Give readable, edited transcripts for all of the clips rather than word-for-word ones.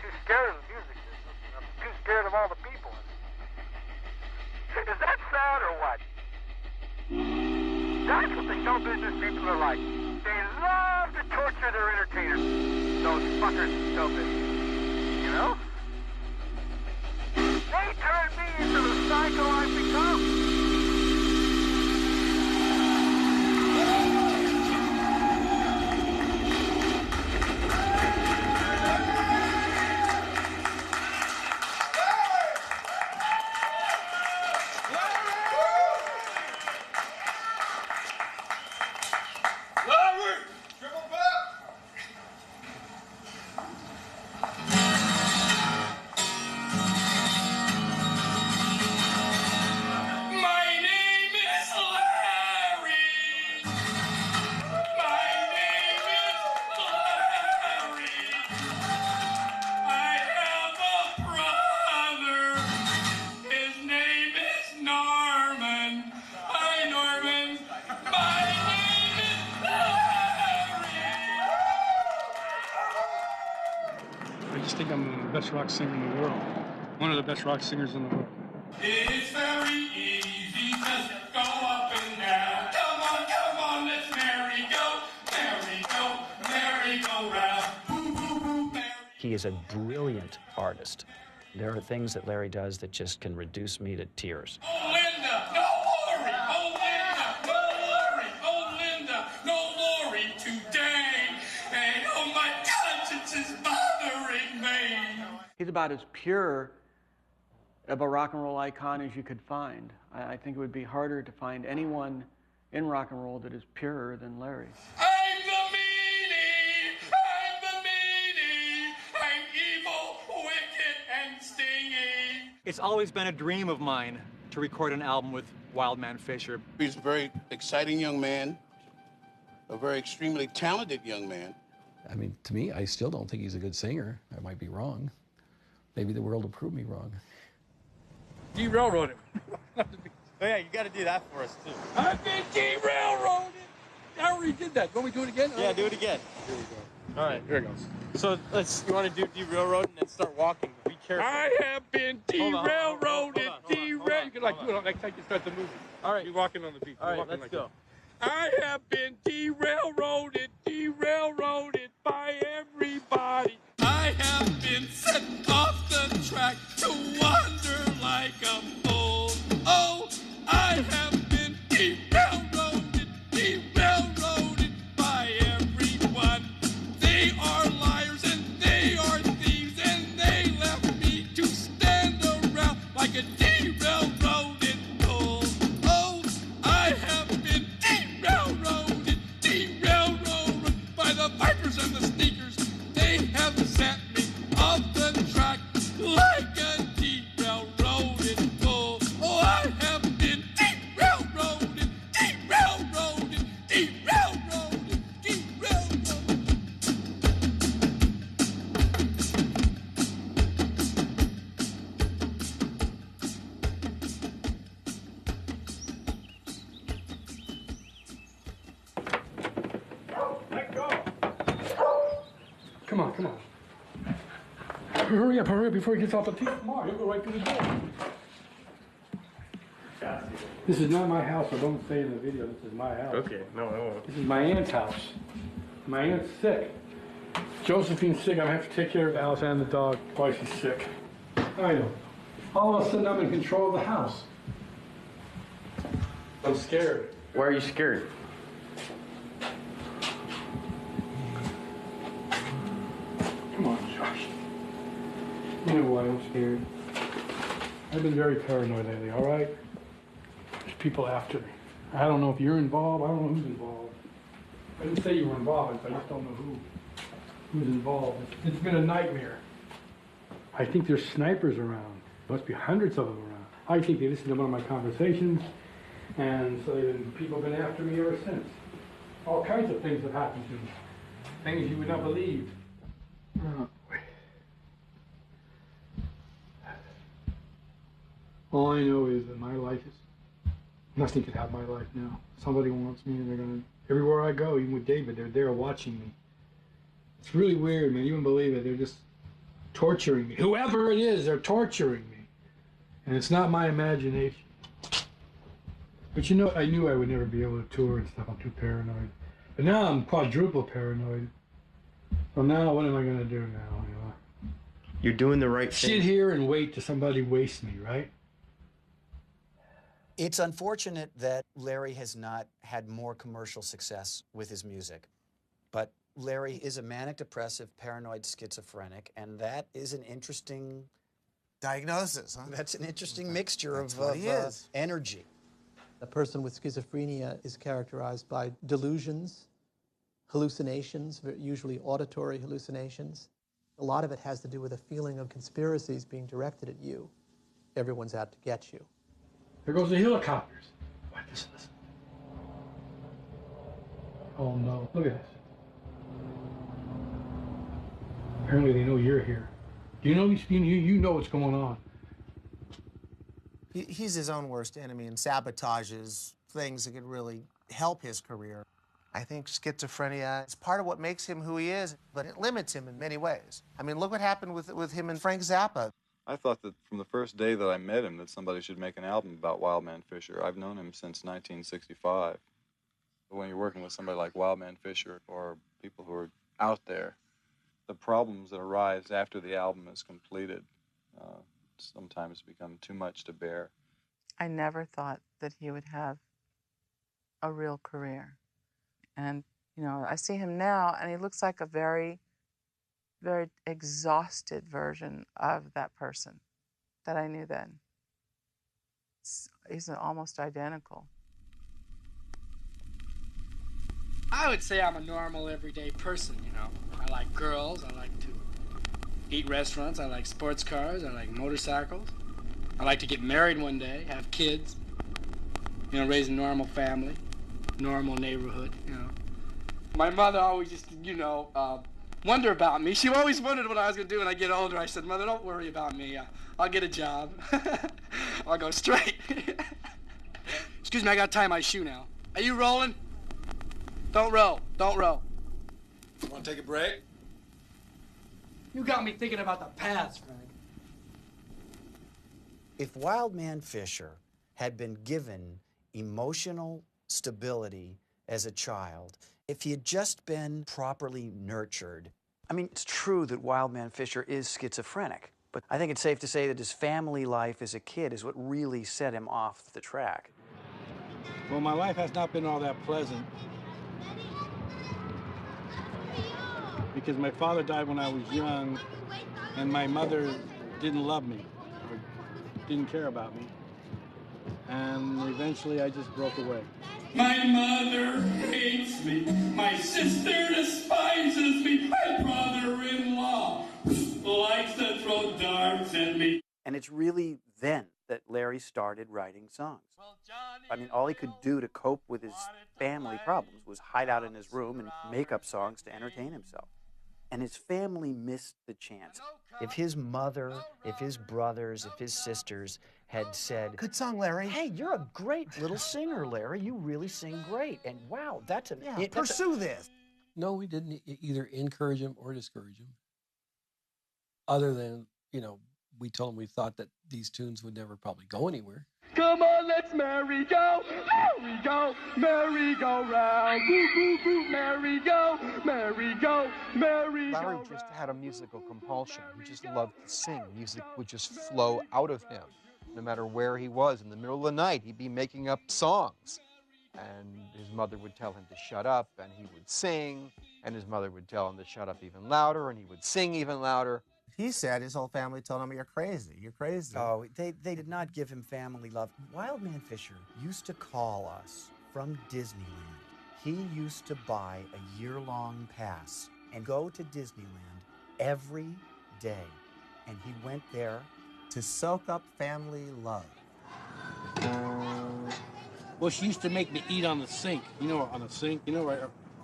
too scared of the music business. I'm too scared of all the people. Is that sad or what? That's what the show business people are like. They love to torture their entertainers. Those fuckers in show business. You know? They turned me into the psycho I've become. I just think I'm the best rock singer in the world. One of the best rock singers in the world. It's very easy, just go up and down. Come on, let's merry-go-round. He is a brilliant artist. There are things that Larry does that just can reduce me to tears. Oh, Linda, no Lori! Oh, Linda, no Lori! Oh, Linda, no Lori today! And oh my conscience is bothering me! He's about as pure of a rock and roll icon as you could find. I think it would be harder to find anyone in rock and roll that is purer than Larry. I'm the meanie! I'm the meanie! I'm evil, wicked, and stingy! It's always been a dream of mine to record an album with Wildman Fischer. He's a very exciting young man, a very extremely talented young man. I mean, to me, I still don't think he's a good singer. I might be wrong. Maybe the world will prove me wrong. Derailroaded. Oh, yeah, you got to do that for us, too. I've been derailroaded. I already did that. Want me to do it again? Yeah, do it again. Here we go. All right, here it goes. So you want to do derailroad and then start walking. Be careful. I have been derailroaded. Derailed. You can like do it like you start the movie. All right. You're walking on the beach. All right, let's go. I have been derailroaded by everybody. I have been set off the track to wander like a fool. Oh, I have been derailroaded by everyone. They are liars and they are thieves and they left me to stand around like a derailroaded fool. Oh, I have been derailroaded by the vipers and the sneakers. They have set me off the track like a derailroaded fool. Oh, I have been derailroaded. Let go. Come on. Hurry up before he gets off the tee. Come on, he'll go right through the door. This is not my house, so don't say in the video this is my house. Okay, no, I won't. This is my aunt's house. My aunt's sick. Josephine's sick. I'm gonna have to take care of Alice and the dog while she's sick. I know. All of a sudden, I'm in control of the house. I'm scared. Why are you scared? Come on, Josh. You know why I'm scared. I've been very paranoid lately, all right? There's people after me. I don't know if you're involved. I don't know who's involved. I didn't say you were involved. I just don't know who's involved. It's been a nightmare. I think there's snipers around. There must be hundreds of them around. I think they listened to one of my conversations, and so people have been after me ever since. All kinds of things have happened to me. Things you would not believe. Oh, boy. All I know is that my life is, nothing could have my life now. Somebody wants me and they're gonna, everywhere I go, even with David, they're there watching me. It's really weird, man, you wouldn't believe it. They're just torturing me. Whoever it is, they're torturing me. And it's not my imagination. But you know, I knew I would never be able to tour and stuff. I'm too paranoid. But now I'm quadruple paranoid. So now what am I going to do now? You know? You're doing the right Sit thing. here and wait till somebody wastes me, right? It's unfortunate that Larry has not had more commercial success with his music. But Larry is a manic depressive, paranoid schizophrenic, and that is an interesting diagnosis, huh? That's an interesting mixture of energy. A person with schizophrenia is characterized by delusions, hallucinations, usually auditory hallucinations. A lot of it has to do with a feeling of conspiracies being directed at you. Everyone's out to get you. There goes the helicopters. Why, listen. Oh no, look at this. Apparently they know you're here. Do you know these? You know what's going on. He's his own worst enemy and sabotages things that could really help his career. I think schizophrenia is part of what makes him who he is, but it limits him in many ways. I mean, look what happened with him and Frank Zappa. I thought that from the first day that I met him that somebody should make an album about Wildman Fischer. I've known him since 1965. But when you're working with somebody like Wildman Fischer or people who are out there, the problems that arise after the album is completed sometimes become too much to bear. I never thought that he would have a real career. And, you know, I see him now, and he looks like a very, very exhausted version of that person that I knew then. He's almost identical. I would say I'm a normal, everyday person, you know. I like girls, I like to eat restaurants, I like sports cars, I like motorcycles. I like to get married one day, have kids, you know, raise a normal family, normal neighborhood, you know. My mother always used to, you know, wonder about me. She always wondered what I was going to do when I get older. I said, Mother, don't worry about me. I'll get a job. I'll go straight. Excuse me, I got to tie my shoe now. Are you rolling? Don't roll. Don't roll. Want to take a break? You got me thinking about the past, Frank. If Wildman Fischer had been given emotional stability as a child, if he had just been properly nurtured. I mean, it's true that Wildman Fischer is schizophrenic, but I think it's safe to say that his family life as a kid is what really set him off the track. Well, my life has not been all that pleasant. Because my father died when I was young, and my mother didn't love me, or didn't care about me. And eventually I just broke away. My mother hates me. My sister despises me. My brother-in-law likes to throw darts at me. And it's really then that Larry started writing songs. I mean, all he could do to cope with his family problems was hide out in his room and make up songs to entertain himself. And his family missed the chance. If his mother, if his brothers, if his sisters had said, Good song, Larry. Hey, you're a great little singer, Larry. You really sing great. And wow, that's an... Yeah, pursue this. No, we didn't either encourage him or discourage him. Other than, you know, we told him we thought that these tunes would never probably go anywhere. Come on, let's merry-go, merry-go, merry-go-round. Boo, boo, boo, merry-go, merry-go, merry-go. Larry just had a musical compulsion. He just loved to sing. Music would just flow out of him. No matter where he was, in the middle of the night, he'd be making up songs. And his mother would tell him to shut up, and he would sing. And his mother would tell him to shut up even louder, and he would sing even louder. He said his whole family told him, you're crazy, you're crazy. Oh, they did not give him family love. Wildman Fischer used to call us from Disneyland. He used to buy a year-long pass and go to Disneyland every day. And he went there to soak up family love. Well, she used to make me eat on the sink. You know, on the sink. You know, right?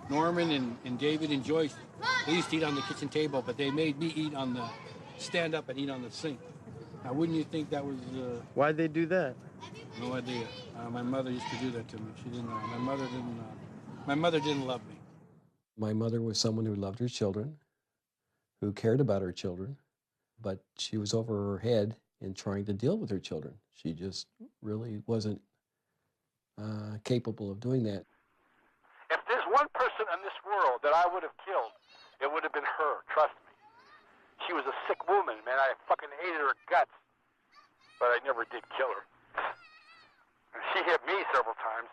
Norman and David and Joyce, they used to eat on the kitchen table, but they made me eat on the, stand up and eat on the sink. Now, wouldn't you think that was... Why'd they do that? No idea. My mother used to do that to me. She didn't, my mother didn't love me. My mother was someone who loved her children, who cared about her children, but she was over her head in trying to deal with her children. She just really wasn't capable of doing that. If there's one person in this world that I would have killed, it would have been her, trust me. She was a sick woman, man. I fucking hated her guts, but I never did kill her. And she hit me several times.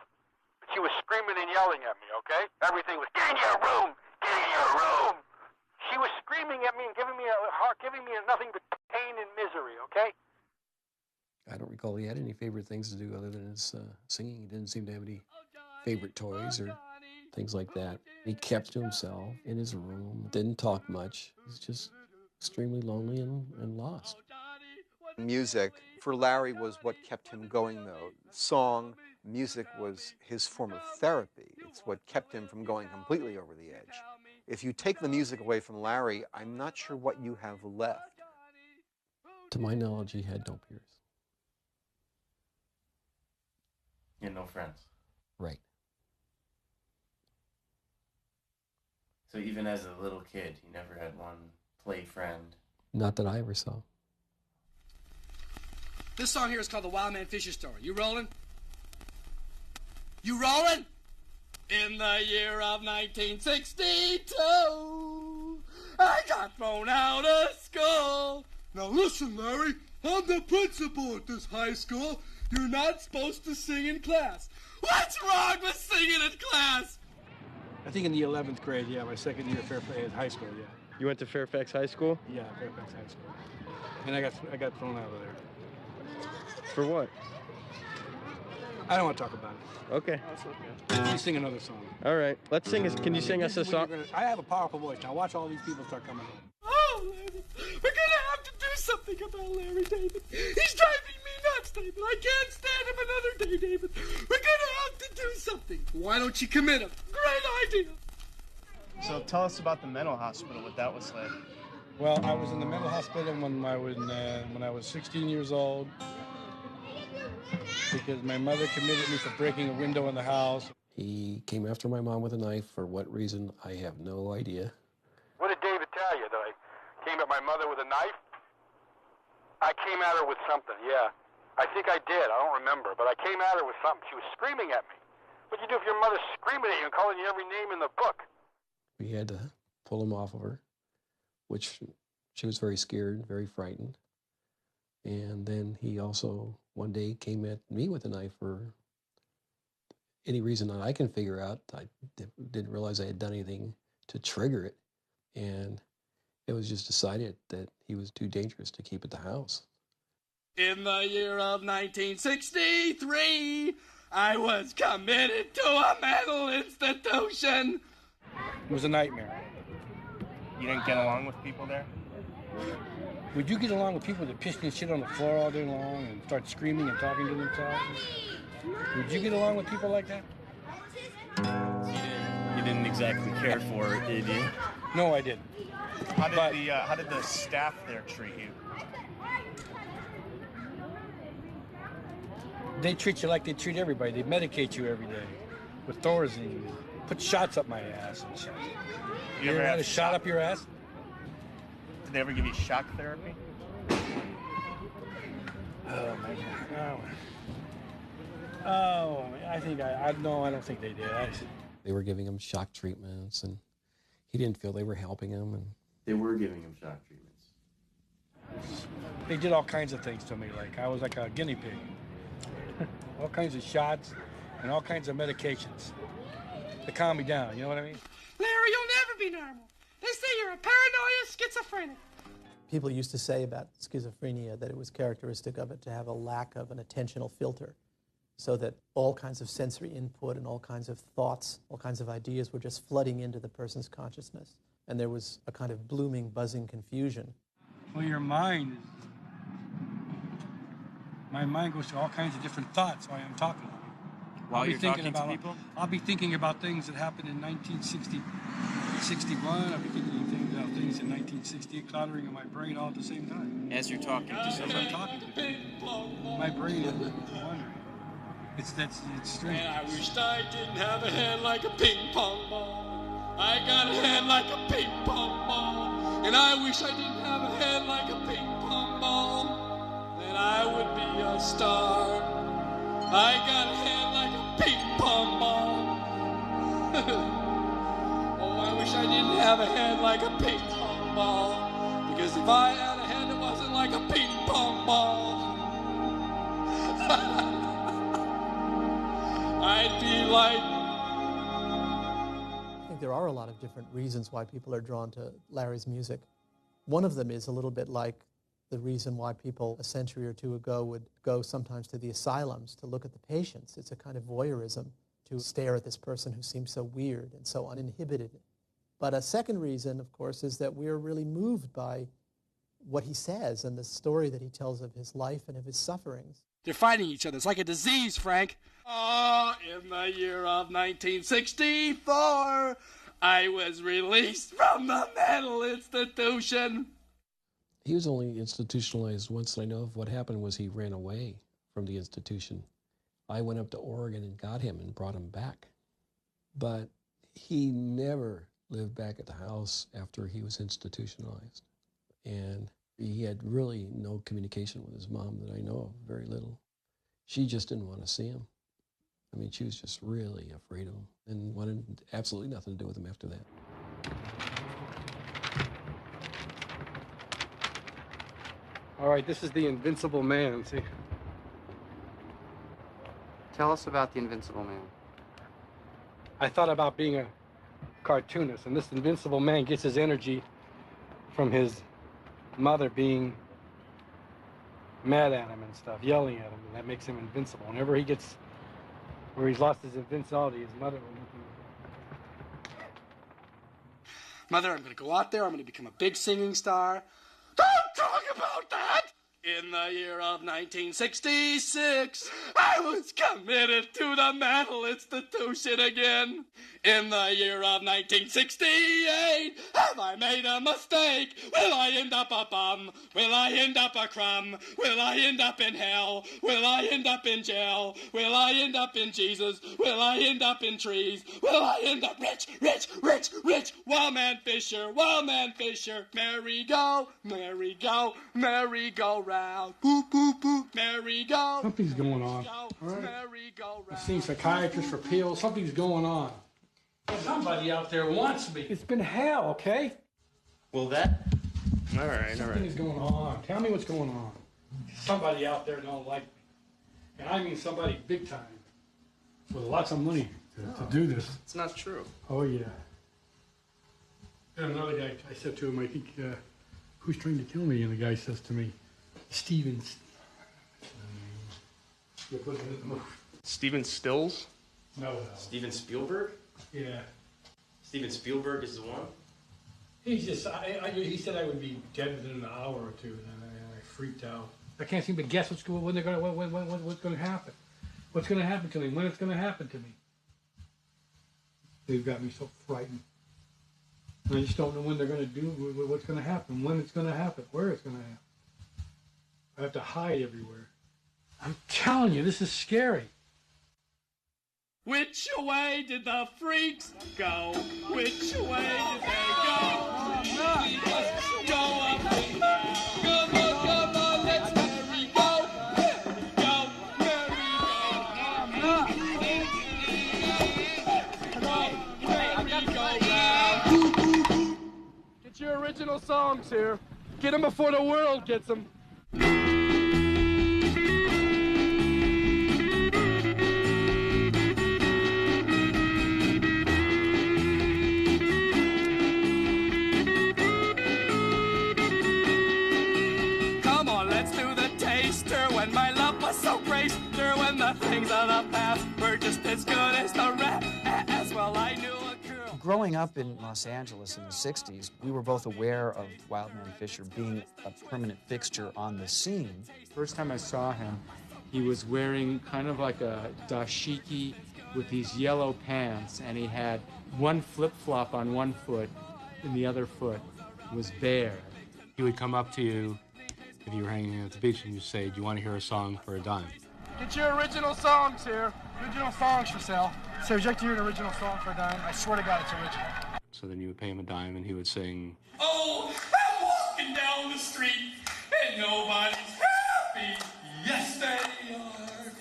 She was screaming and yelling at me, okay? Everything was, get in your room! Get in your room! She was screaming at me and giving me nothing but pain and misery, okay? I don't recall he had any favorite things to do other than his singing. He didn't seem to have any favorite toys or things like that. He kept to himself in his room, didn't talk much. He was just extremely lonely and lost. Music, for Larry, was what kept him going, though. Song, music was his form of therapy. It's what kept him from going completely over the edge. If you take the music away from Larry, I'm not sure what you have left. To my knowledge, he had no peers. You had no friends. Right. So even as a little kid, you never had one play friend? Not that I ever saw. This song here is called The Wild Man Fischer Story. You rolling? You rolling? In the year of 1962, I got thrown out of school. Now listen, Larry, I'm the principal at this high school. You're not supposed to sing in class. What's wrong with singing in class? I think in the 11th grade, yeah, my second year at Fairfax High School, yeah. You went to Fairfax High School? Yeah, Fairfax High School. And I got thrown out of there. For what? I don't want to talk about it. Okay. That's okay. You sing another song. All right. Let's sing. Can you sing us a song? I have a powerful voice. Now watch all these people start coming home. Oh, Larry, we're gonna have to do something about Larry, David. He's driving me nuts, David. I can't stand him another day, David. We're gonna have to do something. Why don't you commit him? Great idea. So tell us about the mental hospital, what that was like. Well, I was in the mental hospital when I was 16 years old because my mother committed me for breaking a window in the house. He came after my mom with a knife. For what reason, I have no idea. What did David tell you? That I came at my mother with a knife? I came at her with something, yeah. I think I did. I don't remember. But I came at her with something. She was screaming at me. What'd you do if your mother's screaming at you and calling you every name in the book? We had to pull him off of her, which she was very scared, very frightened. And then he also one day came at me with a knife for any reason that I can figure out. I didn't realize I had done anything to trigger it. And it was just decided that he was too dangerous to keep at the house. In the year of 1963, I was committed to a mental institution. It was a nightmare. You didn't get along with people there? Would you get along with people that piss and shit on the floor all day long and start screaming and talking to themselves? Would you get along with people like that? You didn't exactly care for it, did you? No, I didn't. How did the staff there treat you? They treat you like they treat everybody. They medicate you every day with Thorazine, put shots up my ass and shit. You ever had a shot up your ass? Did they ever give you shock therapy? Oh my God! Oh, I think I don't think they did. They were giving him shock treatments, and he didn't feel they were helping him. And They were giving him shock treatments. They did all kinds of things to me. Like I was like a guinea pig. All kinds of shots and all kinds of medications to calm me down. You know what I mean? Larry, you'll never be normal. They say you're a paranoia schizophrenic. People used to say about schizophrenia that it was characteristic of it to have a lack of an attentional filter, so that all kinds of sensory input and all kinds of thoughts, all kinds of ideas were just flooding into the person's consciousness. And there was a kind of blooming, buzzing confusion. Well, your mind is... My mind goes to all kinds of different thoughts while I'm talking. While you're talking to people? I'll be thinking about things that happened in 1961. I'll be thinking about things in 1960, clattering in my brain all at the same time. As you're talking to somebody? As I'm talking to people. My brain is wandering. It's strange. And I wished I didn't have a head like a ping pong ball. I got a head like a ping pong ball. And I wish I didn't have a head like a ping pong ball. Then I would be a star. I got a head like a ping pong ball. Oh, I wish I didn't have a head like a ping pong ball. Because if I had a head that wasn't like a ping pong ball, I'd be like... I think there are a lot of different reasons why people are drawn to Larry's music. One of them is a little bit like the reason why people a century or two ago would go sometimes to the asylums to look at the patients. It's a kind of voyeurism to stare at this person who seems so weird and so uninhibited. But a second reason, of course, is that we're really moved by what he says and the story that he tells of his life and of his sufferings. They're fighting each other. It's like a disease, Frank. Oh, in the year of 1964, I was released from the mental institution. He was only institutionalized once that I know of. What happened was he ran away from the institution. I went up to Oregon and got him and brought him back. But he never lived back at the house after he was institutionalized. And he had really no communication with his mom that I know of, very little. She just didn't want to see him. I mean, she was just really afraid of him and wanted absolutely nothing to do with him after that. All right, this is the Invincible Man, see? Tell us about the Invincible Man. I thought about being a cartoonist, and this Invincible Man gets his energy from his mother being mad at him and stuff, yelling at him, and that makes him invincible. Whenever he gets where he's lost his invincibility, his mother will make him. Mother, I'm going to go out there. I'm going to become a big singing star. Don't talk about that! In the year of 1966, I was committed to the mental institution again. In the year of 1968, have I made a mistake? Will I end up a bum? Will I end up a crumb? Will I end up in hell? Will I end up in jail? Will I end up in Jesus? Will I end up in trees? Will I end up rich, rich, rich, rich? Wildman Fischer, merry-go, merry-go, merry-go-round. Boop, boop, boop, merry-go. Something's going on. All right. I've seen psychiatrists for pills. Something's going on. Somebody out there wants me. It's been hell, okay? Well, that... All right. Something is going on. Tell me what's going on. Somebody out there don't like me. And I mean somebody big time. With lots of money to do this. It's not true. Oh, yeah. And another guy, I said to him, I think, who's trying to kill me? And the guy says to me, Steven. Steven Stills? No. Steven Spielberg? Yeah. Steven Spielberg is the one? He's just, he said I would be dead within an hour or two, and I freaked out. I can't seem to guess what's going to happen. What's going to happen to me, when it's going to happen to me. They've got me so frightened. And I just don't know when they're going to do, what's going to happen, when it's going to happen, where it's going to happen. I have to hide everywhere. I'm telling you, this is scary. Which way did the freaks go? Which way did they go? Go up and down. Come on, let's merry-go. Merry-go. Get your original songs here. Get them before the world gets them. When my love was so great, when the things of the past were just as good as the rap, as well I knew a girl. Growing up in Los Angeles in the 60s, we were both aware of Wildman Fischer being a permanent fixture on the scene. First time I saw him, he was wearing kind of like a dashiki with these yellow pants, and he had one flip-flop on one foot, and the other foot was bare. He would come up to you if you were hanging at the beach and you say, do you want to hear a song for a dime? Get your original songs here. Original songs for sale. So would you like to hear an original song for a dime? I swear to God it's original. So then you would pay him a dime and he would sing, Oh, on the street and nobody's happy. Yes, they are.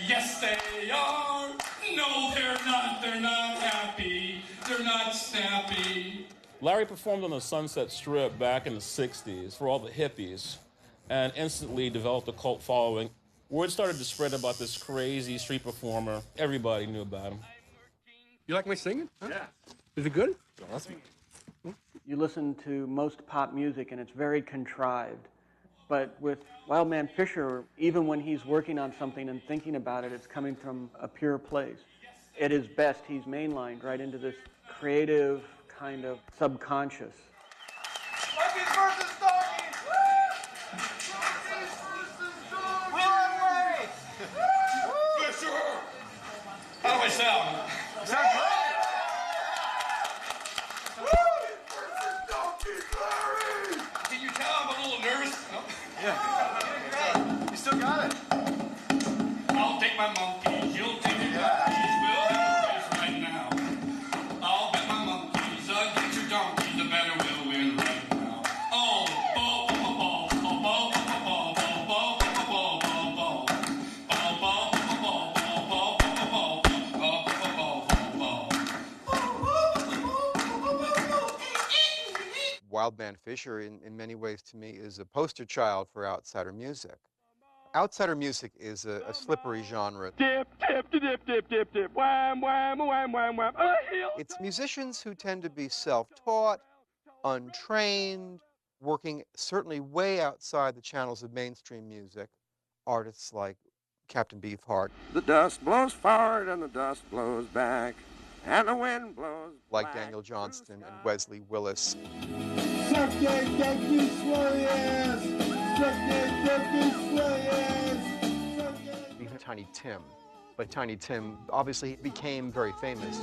Yes, they are. No, they're not. They're not happy. They're not snappy. Larry performed on the Sunset Strip back in the 60s for all the hippies and instantly developed a cult following. Word started to spread about this crazy street performer. Everybody knew about him. You like my singing? Huh? Yeah. Is it good? Awesome. You listen to most pop music and it's very contrived. But with Wildman Fischer, even when he's working on something and thinking about it, it's coming from a pure place. At his best, he's mainlined right into this creative kind of subconscious. Monkeys versus doggies! Fisher! How do I sound? Sound great! Can you tell I'm a little nervous? No? Yeah. You still got it. I'll take my monkeys, you'll take your donkeys, we'll have a race right now. I'll bet my monkeys, get your donkeys, the better we'll win right now. Oh, bo, bo, bo, bo, bo, bo, bo, bo, bo, bo, bo, Wildman Fischer, in many ways, to me, is a poster child for outsider music. Outsider music is a slippery genre. Dip, dip, dip, dip, dip, dip, wham, wham, wham, wham, wham. It's musicians who tend to be self-taught, untrained, working certainly way outside the channels of mainstream music. Artists like Captain Beefheart. The dust blows forward and the dust blows back, and the wind blows like Daniel Johnston and Wesley Willis. Even Tiny Tim. But Tiny Tim obviously became very famous.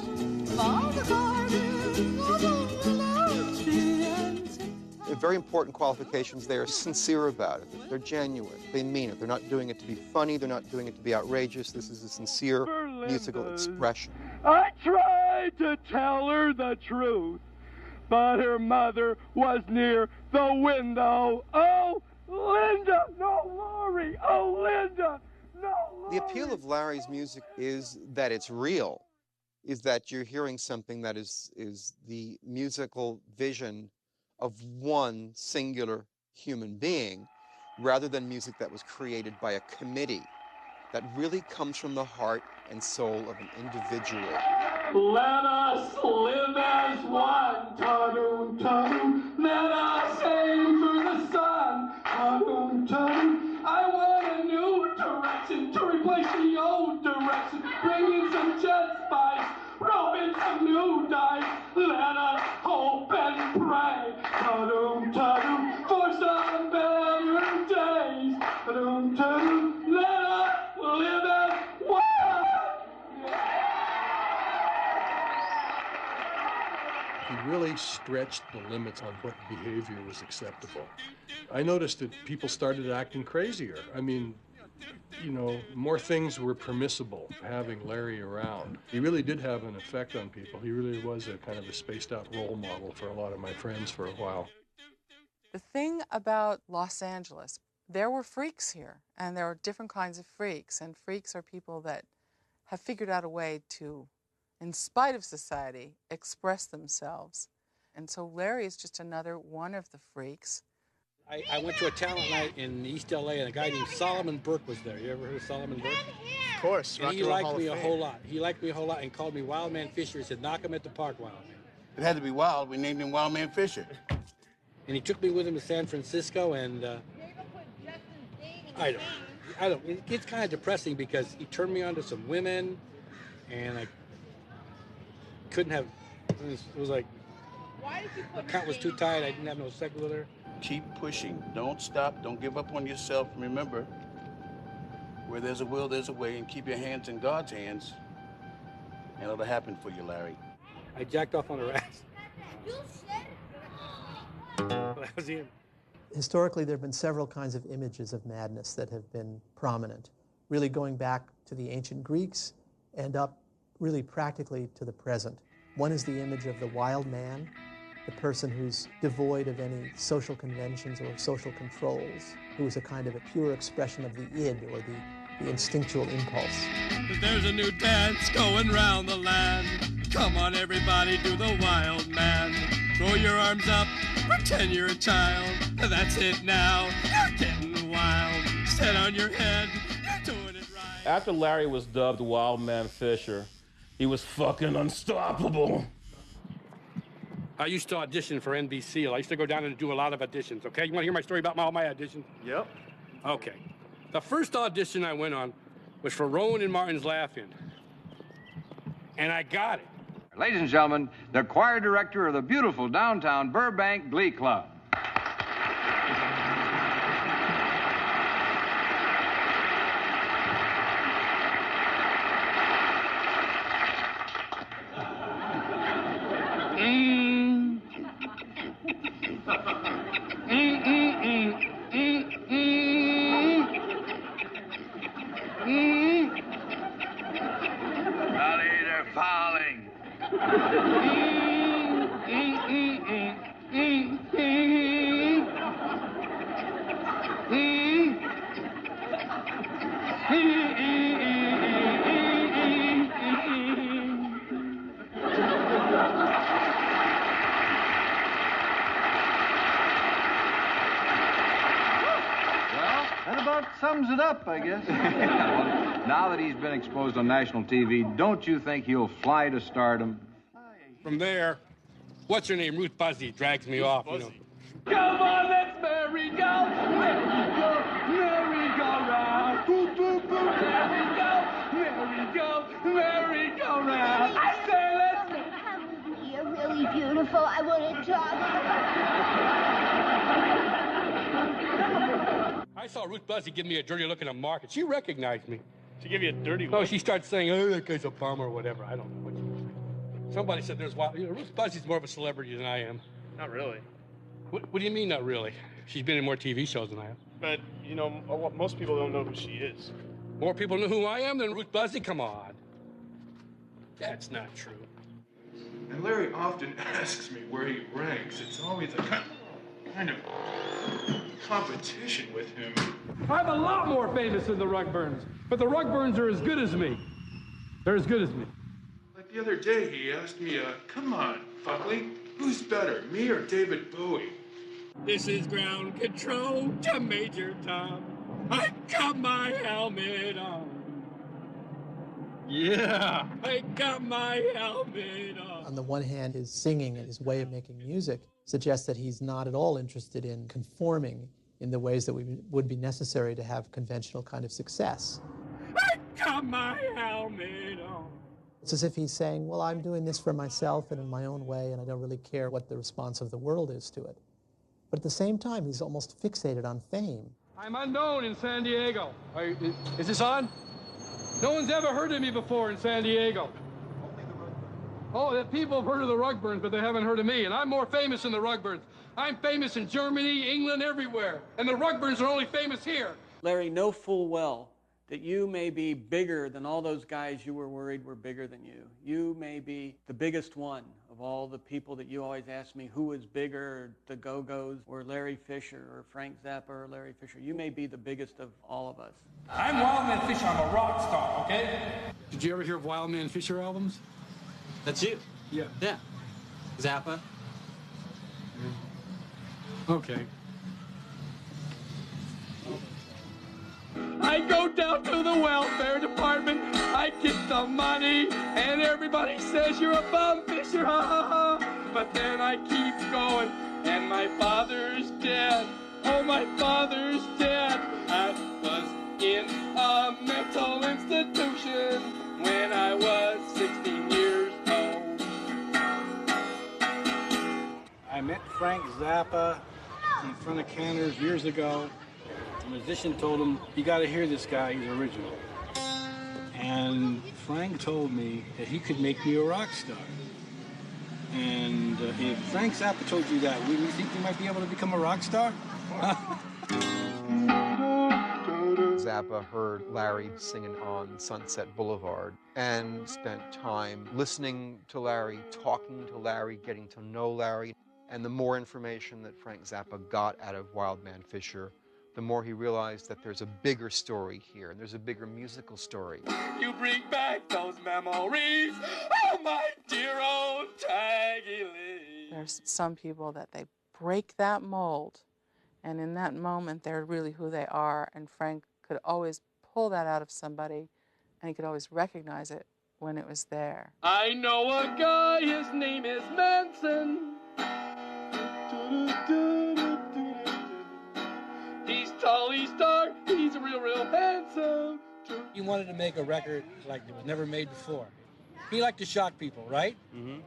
The very important qualifications, they are sincere about it. They're genuine. They mean it. They're not doing it to be funny. They're not doing it to be outrageous. This is a sincere musical expression. I tried to tell her the truth, but her mother was near the window. Oh, Linda! No, Laurie! Oh, Linda! No, Laurie! The appeal of Larry's music is that it's real, is that you're hearing something that is the musical vision of one singular human being, rather than music that was created by a committee, that really comes from the heart and soul of an individual. Let us live as one, ta-doom, ta-doom. Let us aim for the sun, ta-doom, ta-doom. I want a new direction to replace the old direction. Bring in some jet spice, roll in some new dice. Let us hope and pray, ta-doom, ta-doom, for some better days. Ta-doom, ta-doom. Let us live as one. He really stretched the limits on what behavior was acceptable. I noticed that people started acting crazier. I mean, you know, more things were permissible having Larry around. He really did have an effect on people. He really was a kind of a spaced out role model for a lot of my friends for a while. The thing about Los Angeles, there were freaks here, and there are different kinds of freaks, and freaks are people that have figured out a way to, in spite of society, express themselves. And so Larry is just another one of the freaks. I went to a talent night in East LA, and a guy named Solomon Burke was there. You ever heard of Solomon Burke? Of course. And he liked me a whole lot. He liked me a whole lot and called me Wildman Fischer. He said, knock him at the park, Wildman. It had to be wild. We named him Wildman Fischer. And he took me with him to San Francisco, and I don't. It's kind of depressing because he turned me on to some women, and I couldn't have. It was like the count was too tight. I didn't have no sex with her. Keep pushing. Don't stop. Don't give up on yourself. Remember, where there's a will, there's a way, and keep your hands in God's hands, and it'll happen for you, Larry. I jacked off on her ass. That was him. Historically, there have been several kinds of images of madness that have been prominent, really going back to the ancient Greeks and up really practically to the present. One is the image of the wild man, the person who's devoid of any social conventions or social controls, who is a kind of a pure expression of the id, or the instinctual impulse. There's a new dance going round the land. Come on, everybody, do the wild man. Throw your arms up, pretend you're a child. That's it now, you're getting wild. Stand on your head, you're doing it right. After Larry was dubbed Wild Man Fischer, he was fucking unstoppable. I used to audition for NBC. I used to go down and do a lot of auditions, okay? You want to hear my story about all my auditions? Yep. Okay. The first audition I went on was for Rowan and Martin's Laugh-In. And I got it. Ladies and gentlemen, the choir director of the beautiful downtown Burbank Glee Club. Honey, they're falling. That about sums it up, I guess. Well, now that he's been exposed on national TV, don't you think he'll fly to stardom? From there, what's her name? Ruth Buzzy drags me off, you know. Come on, let's merry go, merry-go-round. Boop, boop, boop, merry-go-round. I say let's... You're really beautiful. I want to talk. I saw Ruth Buzzy give me a dirty look in the market. She recognized me. She gave you a dirty Oh, look? she started saying, oh, that guy's a bum or whatever. I don't know what she was saying. Somebody said there's wild. You know, Ruth Buzzy's more of a celebrity than I am. Not really. What do you mean, not really? She's been in more TV shows than I have. But, you know, most people don't know who she is. More people know who I am than Ruth Buzzy? Come on. That's not true. And Larry often asks me where he ranks. It's always a kind of competition with him. I'm a lot more famous than the Rugburns, but the Rugburns are as good as me. They're as good as me. Like the other day, he asked me, come on, Buckley, who's better, me or David Bowie? This is ground control to Major Tom. I got my helmet on. Yeah. I got my helmet on. On the one hand, his singing and his way of making music suggests that he's not at all interested in conforming in the ways that would be necessary to have conventional kind of success. I got my helmet on. It's as if he's saying, well, I'm doing this for myself and in my own way, and I don't really care what the response of the world is to it. But at the same time, he's almost fixated on fame. I'm unknown in San Diego. Is this on? No one's ever heard of me before in San Diego. Oh, that people have heard of the Rugburns, but they haven't heard of me, and I'm more famous than the Rugburns. I'm famous in Germany, England, everywhere, and the Rugburns are only famous here. Larry, know full well that you may be bigger than all those guys you were worried were bigger than you. You may be the biggest one of all the people that you always ask me who is bigger, the Go-Go's, or Larry Fisher, or Frank Zappa, or Larry Fisher. You may be the biggest of all of us. I'm Wildman Fischer. I'm a rock star, okay? Did you ever hear of Wildman Fischer albums? That's you? Yeah. Yeah. Zappa? Okay. I go down to the welfare department, I get the money, and everybody says you're a bum, Fisher, ha ha ha. But then I keep going, and my father's dead. Oh, my father's dead. I was in a mental institution when I was 16 years old. I met Frank Zappa in front of Cantor's years ago. The musician told him, you got to hear this guy, he's original. And Frank told me that he could make me a rock star. And if Frank Zappa told you that, wouldn't you think you might be able to become a rock star? Zappa heard Larry singing on Sunset Boulevard and spent time listening to Larry, talking to Larry, getting to know Larry. And the more information that Frank Zappa got out of Wild Man Fischer, the more he realized that there's a bigger story here, and there's a bigger musical story. You bring back those memories, oh my dear old Taggy Lee. There's some people that they break that mold, and in that moment they're really who they are, and Frank could always pull that out of somebody, and he could always recognize it when it was there. I know a guy, his name is Manson. He's tall, he's dark, he's real handsome. He wanted to make a record like it was never made before. He liked to shock people, right? Mm-hmm.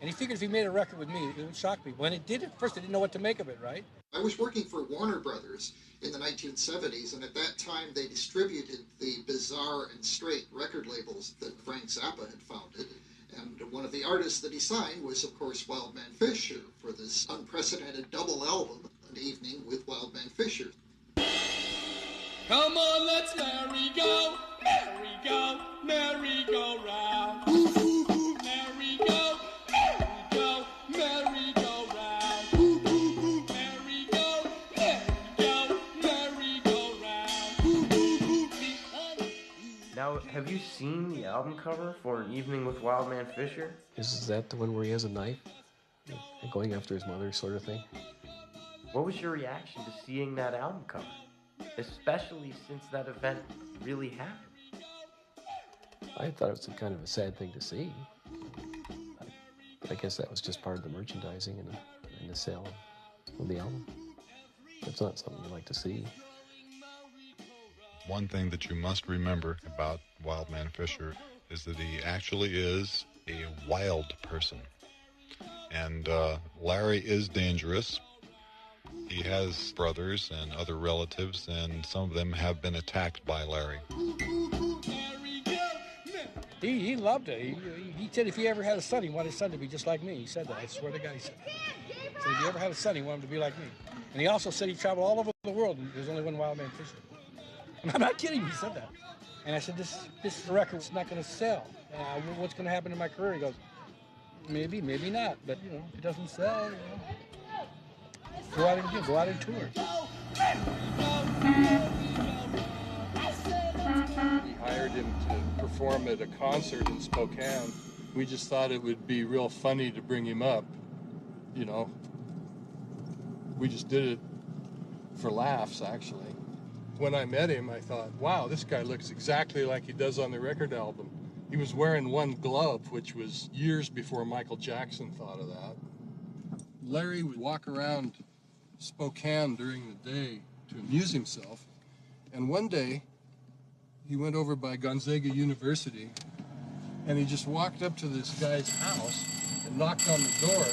And he figured if he made a record with me, it would shock people. And it did at first. They didn't know what to make of it, right? I was working for Warner Brothers in the 1970s, and at that time they distributed the Bizarre and Straight record labels that Frank Zappa had founded. And one of the artists that he signed was, of course, Wild Man Fischer for this unprecedented double album, An Evening with Wild Man Fischer. Come on, let's merry-go, merry-go, merry-go-round. Merry-go, merry-go, merry-go-round. Merry-go, merry-go, merry-go-round. Now, have you seen the album cover for An Evening with Wild Man Fischer? Is that the one where he has a knife? And going after his mother sort of thing? What was your reaction to seeing that album cover? Especially since that event really happened. I thought it was kind of a sad thing to see. But I guess that was just part of the merchandising and the sale of the album. It's not something you like to see. One thing that you must remember about Wild Man Fischer is that he actually is a wild person. And Larry is dangerous. He has brothers and other relatives, and some of them have been attacked by Larry. He loved it. He said if he ever had a son, he wanted his son to be just like me. He said that. I swear to God, he said that. He said if he ever had a son, he wanted him to be like me. And he also said he traveled all over the world, and there's only one Wild Man Fischer. And I'm not kidding. He said that. And I said, this record's not going to sell. What's going to happen in my career? He goes, maybe, maybe not. But, you know, if it doesn't sell, you know. Go out and tour. We hired him to perform at a concert in Spokane. We just thought it would be real funny to bring him up, you know. We just did it for laughs, actually. When I met him, I thought, wow, this guy looks exactly like he does on the record album. He was wearing one glove, which was years before Michael Jackson thought of that. Larry would walk around Spokane during the day to amuse himself, and one day he went over by Gonzaga University and he just walked up to this guy's house and knocked on the door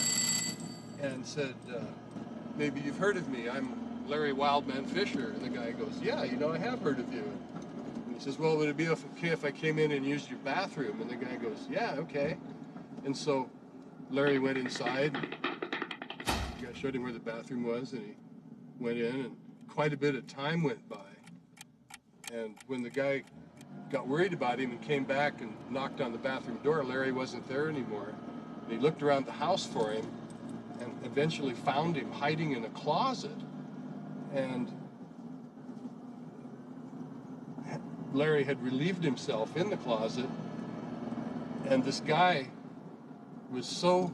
and said, maybe you've heard of me, I'm Larry Wildman Fischer. And the guy goes, yeah, you know, I have heard of you. And he says, well, would it be okay if I came in and used your bathroom? And the guy goes, yeah, okay. And so Larry went inside. The guy showed him where the bathroom was, and he went in, and quite a bit of time went by. And when the guy got worried about him and came back and knocked on the bathroom door, Larry wasn't there anymore. And he looked around the house for him and eventually found him hiding in a closet. And Larry had relieved himself in the closet, and this guy was so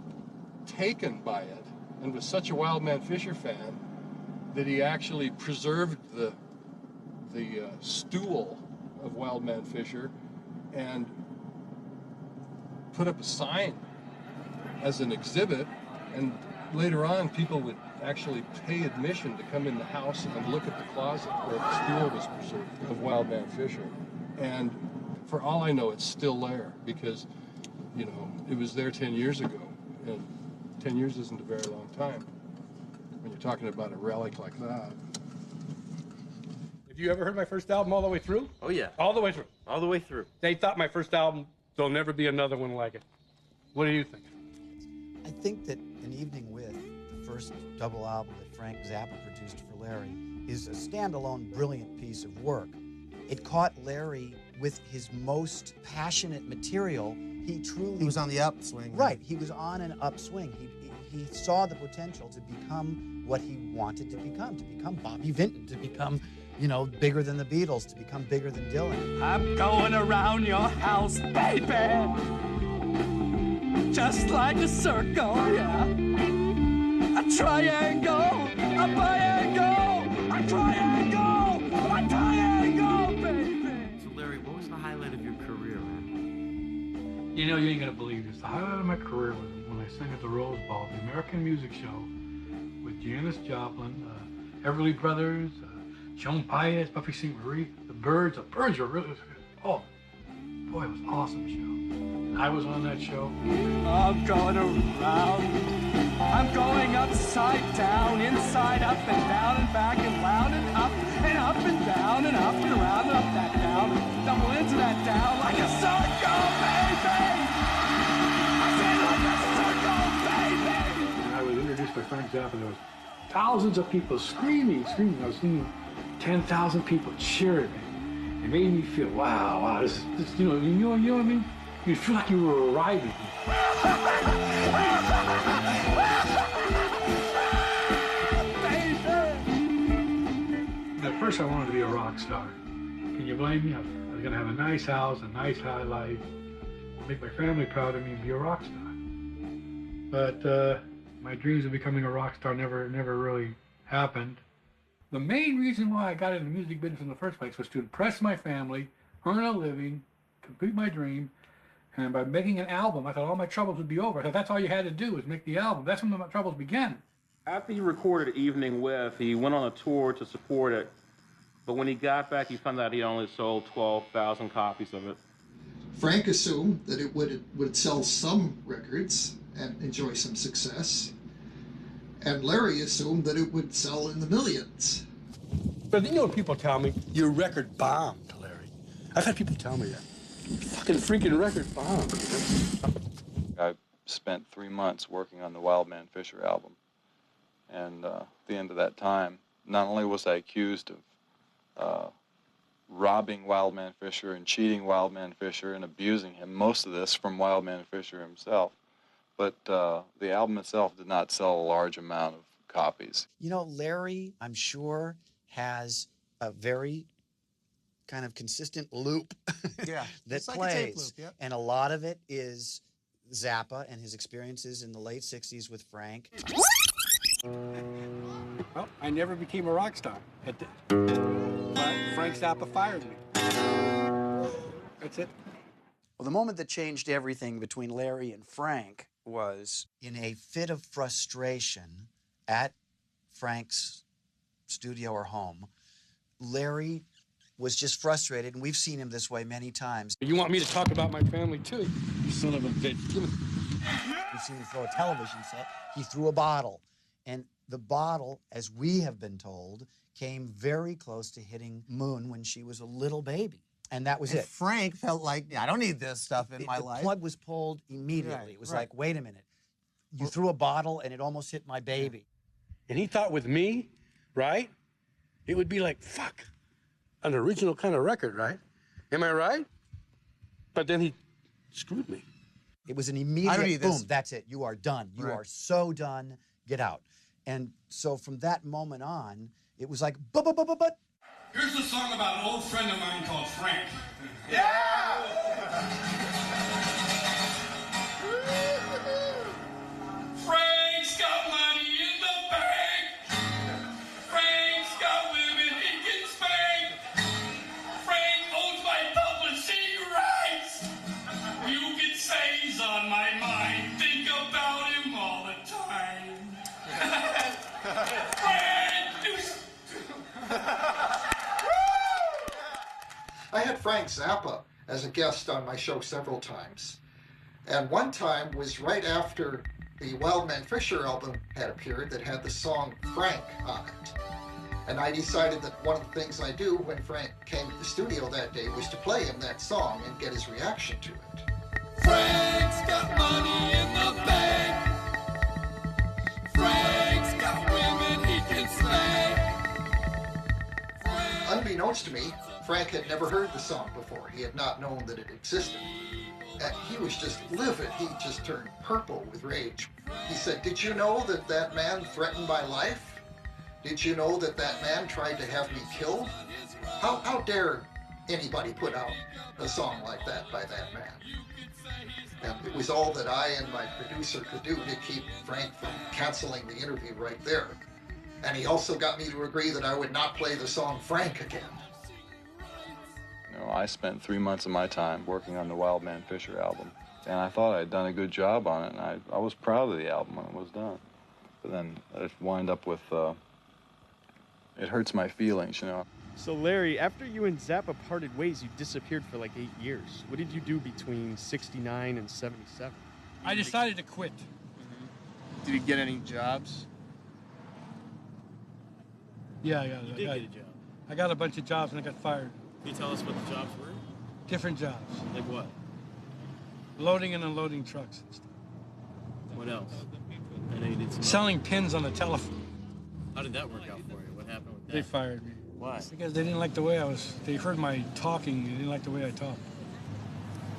taken by it and was such a Wildman Fischer fan that he actually preserved the stool of Wildman Fischer and put up a sign as an exhibit, and later on people would actually pay admission to come in the house and look at the closet where the stool was preserved of Wildman Fischer. And for all I know, it's still there because, you know, it was there 10 years ago, and 10 years isn't a very long time when you're talking about a relic like that. Have you ever heard my first album all the way through? Oh, yeah. All the way through? All the way through. They thought my first album, there'll never be another one like it. What do you think? I think that An Evening With, the first double album that Frank Zappa produced for Larry, is a standalone, brilliant piece of work. It caught Larry with his most passionate material He truly... He was on the upswing. Right. He was on an upswing. He saw the potential to become what he wanted to become Bobby Vinton, to become, you know, bigger than the Beatles, to become bigger than Dylan. I'm going around your house, baby, just like a circle, yeah. A triangle, a biangle, a triangle, a triangle, baby. So, Larry, what was the highlight of your career, man? You know, you ain't gonna believe this. The highlight of my career was when I sang at the Rose Bowl, the American Music Show, with Janis Joplin, Everly Brothers, Joan Baez, Buffy St. Marie, the Byrds. The Byrds were really, oh, boy, it was an awesome show. I was on that show. I'm going around, I'm going upside down, inside, up and down and back and round and up and down and up and around and up that down, double into that down like a circle, baby. I said like a circle, baby. And I was introduced by Frank Zappa. There was thousands of people screaming. I was seeing 10,000 people cheering me. It made me feel, wow, this you know what I mean? You feel like you were arriving. At first I wanted to be a rock star. Can you blame me? I was going to have a nice house, a nice high life, make my family proud of me and be a rock star. But my dreams of becoming a rock star never really happened. The main reason why I got into the music business in the first place was to impress my family, earn a living, complete my dream, and by making an album, I thought all my troubles would be over. I thought that's all you had to do was make the album. That's when my troubles began. After he recorded Evening With, he went on a tour to support it, but when he got back, he found out he only sold 12,000 copies of it. Frank assumed that it would sell some records and enjoy some success. And Larry assumed that it would sell in the millions. But you know what people tell me? Your record bombed, Larry. I've had people tell me that. Fucking freaking record bombed. I spent 3 months working on the Wildman Fischer album. And at the end of that time, not only was I accused of robbing Wildman Fischer and cheating Wildman Fischer and abusing him, most of this from Wildman Fischer himself, but the album itself did not sell a large amount of copies. You know, Larry, I'm sure, has a very kind of consistent loop Yeah, that it's like plays. a tape loop, yep. And a lot of it is Zappa and his experiences in the late 60s with Frank. Well, I never became a rock star. But Frank Zappa fired me. That's it. Well, the moment that changed everything between Larry and Frank was in a fit of frustration at Frank's studio or home. Larry was just frustrated, and we've seen him this way many times. You want me to talk about my family, too? You son of a bitch. We've seen him throw a television set. He threw a bottle. And the bottle, as we have been told, came very close to hitting Moon when she was a little baby. And that was it. Frank felt like, I don't need this stuff in my the life. The plug was pulled immediately. Right, it was right. like, wait a minute. You threw a bottle, and it almost hit my baby. And he thought with me, right, it would be like, fuck, an original kind of record, right? Am I right? But then he screwed me. It was an immediate boom. That's it. You are done. You are so done. Get out. And so from that moment on, it was like, but. Here's a song about an old friend of mine called Frank. Yeah! Frank's got money in the bank. Frank's got women he can spank. Frank owns my publishing rights. You can say he's on my mind. Think about him all the time. I had Frank Zappa as a guest on my show several times. And one time was right after the Wildman Fischer album had appeared that had the song Frank on it. And I decided that one of the things I do when Frank came to the studio that day was to play him that song and get his reaction to it. Frank's got money in the bank. Frank's got women he can spank. Unbeknownst to me, Frank had never heard the song before. He had not known that it existed. And he was just livid. He just turned purple with rage. He said, "Did you know that that man threatened my life? Did you know that that man tried to have me killed? How dare anybody put out a song like that by that man?" And it was all that I and my producer could do to keep Frank from canceling the interview right there. And he also got me to agree that I would not play the song Frank again. You know, I spent 3 months of my time working on the Wild Man Fischer album, and I thought I'd done a good job on it, and I was proud of the album when it was done. But then it wound up with, it hurts my feelings, you know. So Larry, after you and Zappa parted ways, you disappeared for like 8 years. What did you do between 69 and 77? I decided to quit. Did you get any jobs? Yeah, You did get a job. I got a bunch of jobs and I got fired. Can you tell us what the jobs were? Different jobs. Like what? Loading and unloading trucks and stuff. What else? I know you did some Selling pins on the telephone. How did that work out for you? What happened with that? They fired me. Why? Because they didn't like the way I was, they heard my talking, they didn't like the way I talked.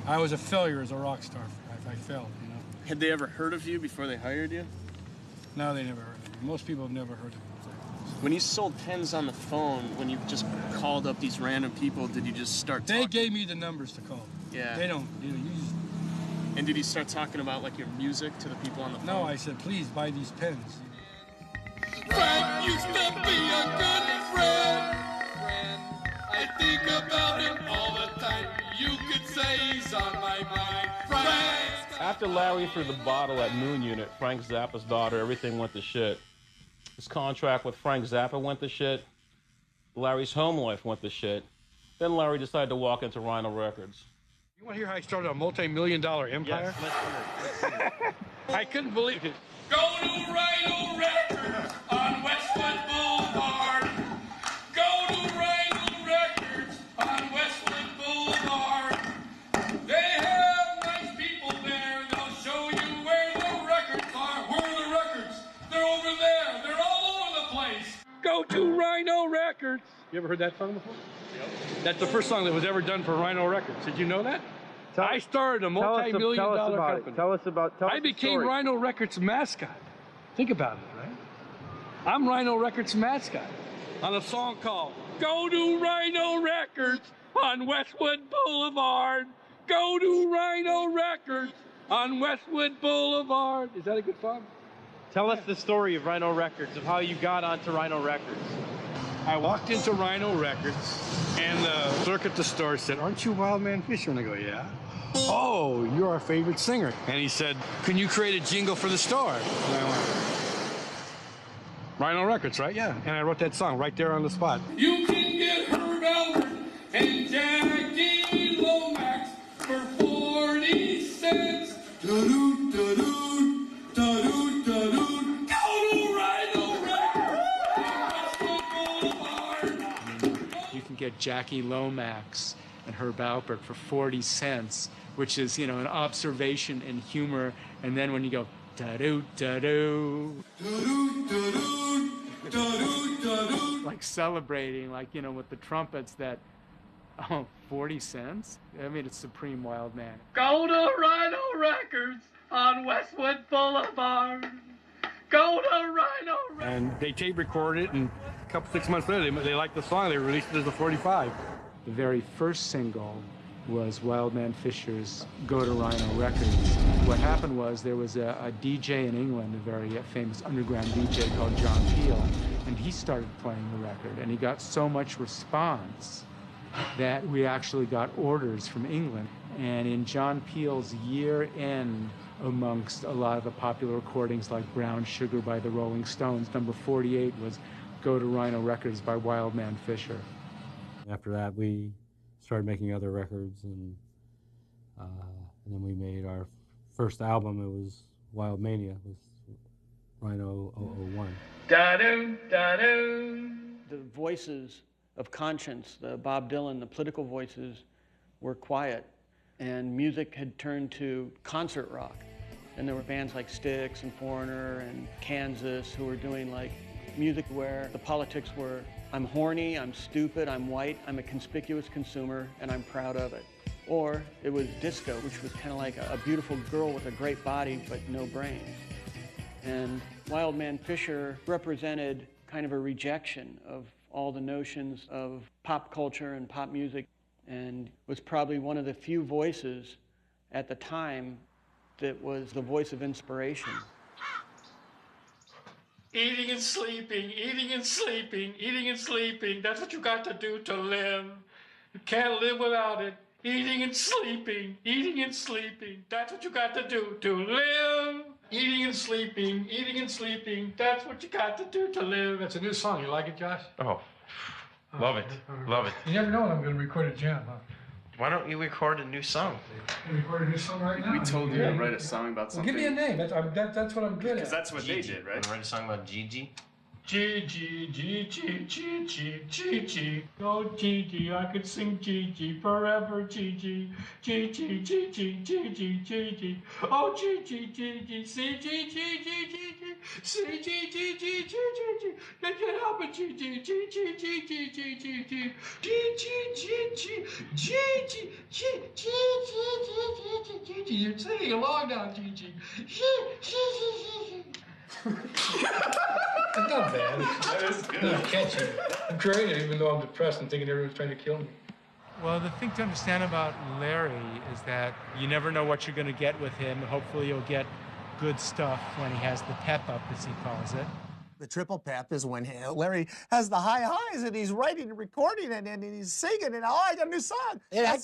I was a failure as a rock star. I failed, you know. Had they ever heard of you before they hired you? No, they never heard of me. Most people have never heard of me. When you sold pens on the phone, when you just called up these random people, did you just start talking? They gave me the numbers to call. Yeah. They don't, you know, you just... And did you start talking about like your music to the people on the phone? No, I said, please buy these pens. Frank used to be a good friend. I think about him all the time. You could say he's on my mind. Frank. After Larry threw the bottle at Moon Unit, Frank Zappa's daughter, everything went to shit. His contract with Frank Zappa went to shit. Larry's home life went to shit. Then Larry decided to walk into Rhino Records. You want to hear how I started a multi-million-dollar empire? Yes, let's hear it. I couldn't believe it. Go to Rhino Records on Westwood Boulevard. Go to Rhino Records on Westwood Boulevard. They have nice people there, and they'll show you where the records are. Where are the records? They're over there. They're all over the place. Go to Rhino Records. You ever heard that song before? Yep. That's the first song that was ever done for Rhino Records. Did you know that? I started a multi-million-dollar company. Tell us I became Rhino Records' mascot. Think about it, right? I'm Rhino Records' mascot on a song called Go to Rhino Records on Westwood Boulevard. Go to Rhino Records on Westwood Boulevard. Is that a good song? Tell us the story of Rhino Records, of how you got onto Rhino Records. I walked into Rhino Records, and the clerk at the store said, "Aren't you Wild Man Fischer?" And I go, "Yeah." "Oh, you're our favorite singer." And he said, "Can you create a jingle for the store?" And I went, "Rhino Records, right?" "Yeah." And I wrote that song right there on the spot. You can get Herb Albert and Jackie Lomax for 40 cents. Da-doo, da-doo, da-doo, da-doo. Go to Rhino Records. You can get Jackie Lomax and Herb Alpert for 40 cents, which is, you know, an observation and humor. And then when you go, da-doo, da-doo, da-doo, da-doo, da-doo, da-doo, like celebrating, like, you know, with the trumpets that, 40 cents? I mean, it's Supreme Wild Man. Go to Rhino Records on Westwood Boulevard. Go to Rhino Records. And they tape recorded it, and a couple, 6 months later, they liked the song. They released it as a 45. The very first single was Wild Man Fischer's Go to Rhino Records. What happened was there was a DJ in England, a very famous underground DJ called John Peel, and he started playing the record, and he got so much response that we actually got orders from England. And in John Peel's year end, amongst a lot of the popular recordings like Brown Sugar by the Rolling Stones, number 48 was Go to Rhino Records by Wild Man Fischer. After that, we started making other records, and then we made our first album. It was Wild Mania with Rhino 001. Da-doo, da-doo. The voices of conscience, the Bob Dylan, the political voices, were quiet, and music had turned to concert rock. And there were bands like Styx and Foreigner and Kansas who were doing like music where the politics were, I'm horny, I'm stupid, I'm white, I'm a conspicuous consumer, and I'm proud of it. Or it was disco, which was kind of like a beautiful girl with a great body but no brains. And Wildman Fischer represented kind of a rejection of all the notions of pop culture and pop music, and was probably one of the few voices at the time that was the voice of inspiration. Eating and sleeping, eating and sleeping, eating and sleeping. That's what you got to do to live. You can't live without it. Eating and sleeping, eating and sleeping. That's what you got to do to live. Eating and sleeping, eating and sleeping. That's what you got to do to live. That's a new song. You like it, Josh? Oh, love it. Love it. You never know when I'm going to record a jam, huh? Why don't you record a new song? You record a new song right now? We told you to write a song about Well, something. give me a name. That's what I'm good at. Because that's what they did, right? Want to write a song about Gigi? Gigi, Gigi, Gigi, Gigi. Oh, Gigi, I could sing Gigi forever, Gigi. Gigi, Gigi, Gigi, Gigi. Oh, Gigi, Gigi, see Gigi, Gigi, see Gigi, Gigi, Gigi. You can't help it, Gigi, Gigi, Gigi, Gigi, Gigi. Gigi, Gigi, Gigi, Gigi, Gigi, Gigi. You're singing along now, Gigi. It's not bad. It's good. It's catchy. I'm creative, even though I'm depressed and thinking everyone's trying to kill me. Well, the thing to understand about Larry is that you never know what you're going to get with him. Hopefully you'll get good stuff when he has the pep up, as he calls it. The triple pep is when Larry has the high highs and he's writing and recording and he's singing and, oh, I got a new song. I got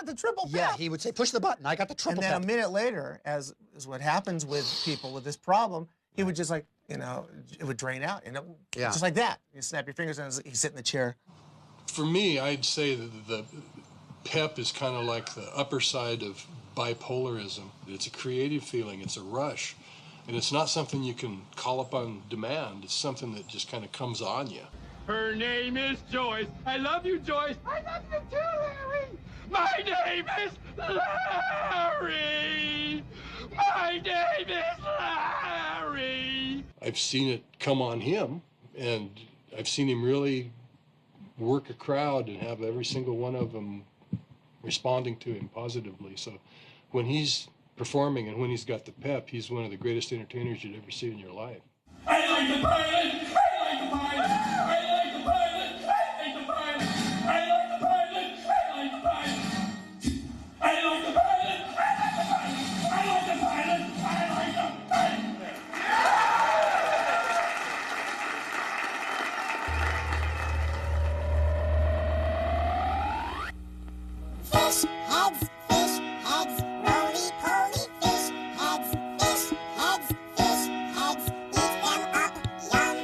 the triple pep. Yeah, he would say, push the button, I got the triple pep. And then a minute later, as is what happens with people with this problem, he would just like, you know, it would drain out. And just like that. You snap your fingers and he's sitting in the chair. For me, I'd say that the pep is kind of like the upper side of bipolarism. It's a creative feeling, it's a rush. And it's not something you can call up on demand. It's something that just kind of comes on you. Her name is Joyce. I love you, Joyce. I love you too, Larry. My name is Larry. My name is Larry. I've seen it come on him, and I've seen him really work a crowd and have every single one of them responding to him positively. So when he's performing and when he's got the pep, he's one of the greatest entertainers you'd ever see in your life. I like the pilot. I like the pilot. I like the pilot. I like the pilot. I like the pilot. I like the pilot. I like the pilot. I like the pilot. I like the pilot. I like the pilot. Fish heads, roly-poly fish heads, eat them up, yum.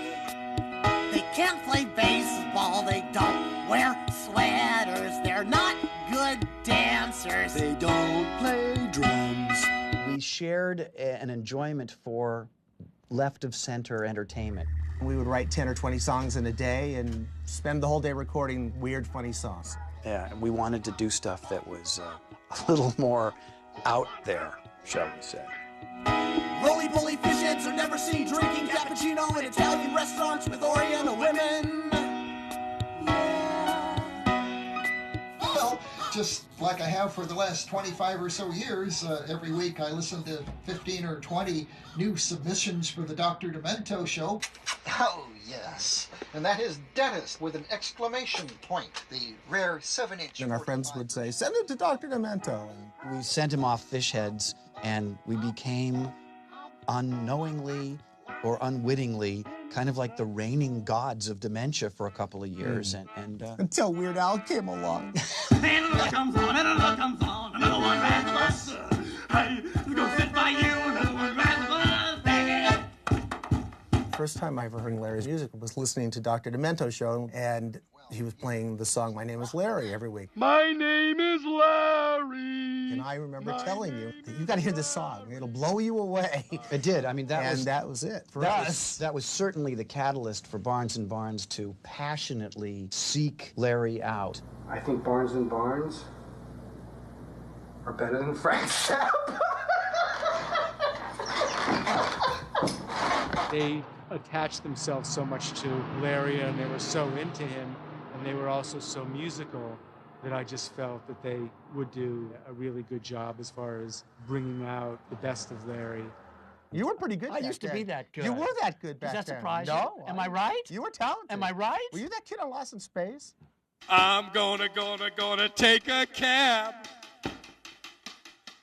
They can't play baseball, they don't wear sweaters, they're not good dancers. They don't play drums. We shared an enjoyment for left-of-center entertainment. We would write 10 or 20 songs in a day and spend the whole day recording weird, funny songs. Yeah, we wanted to do stuff that was a little more out there, shall we say. Roly-poly fish heads are never seen drinking cappuccino in Italian restaurants with Oriental women. Well, just like I have for the last 25 or so years, every week I listen to 15 or 20 new submissions for the Dr. Demento show. Oh, yes. And that is dentist with an exclamation point, the rare 7-inch. And our friends would say, send it to Dr. Demento. And we sent him off fish heads, and we became unknowingly or unwittingly kind of like the reigning gods of dementia for a couple of years. Until Weird Al came along. And look comes on, and look comes on, another one rascals. Hey, go sit by you, another one rascals. First time I ever heard Larry's music was listening to Dr. Demento's show, and he was playing the song My Name is Larry every week. My name is Larry. And I remember telling you that you got to hear this song. It'll blow you away. It did. I mean, that was it for that us. That was certainly the catalyst for Barnes & Barnes to passionately seek Larry out. I think Barnes & Barnes are better than Frank Zappa. They attached themselves so much to Larry, and they were so into him, and they were also so musical, that I just felt that they would do a really good job as far as bringing out the best of Larry. You were pretty good I back used to then. be that good. You were that good back Does that then. surprise you? No. Am I right? You were talented. Am I right? Were you that kid on Lost in Space? I'm gonna take a cab.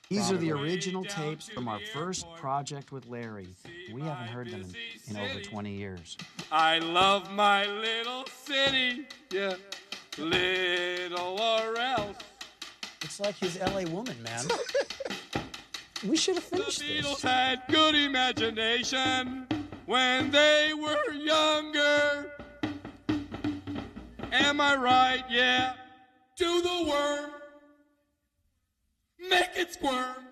These are the original tapes from our first project with Larry. We haven't heard them in over 20 years. I love my little city, yeah, little or else. It's like his LA woman, man. We should have finished The Beatles this. had good imagination when they were younger. Am I right? Yeah. Do the worm. Make it squirm.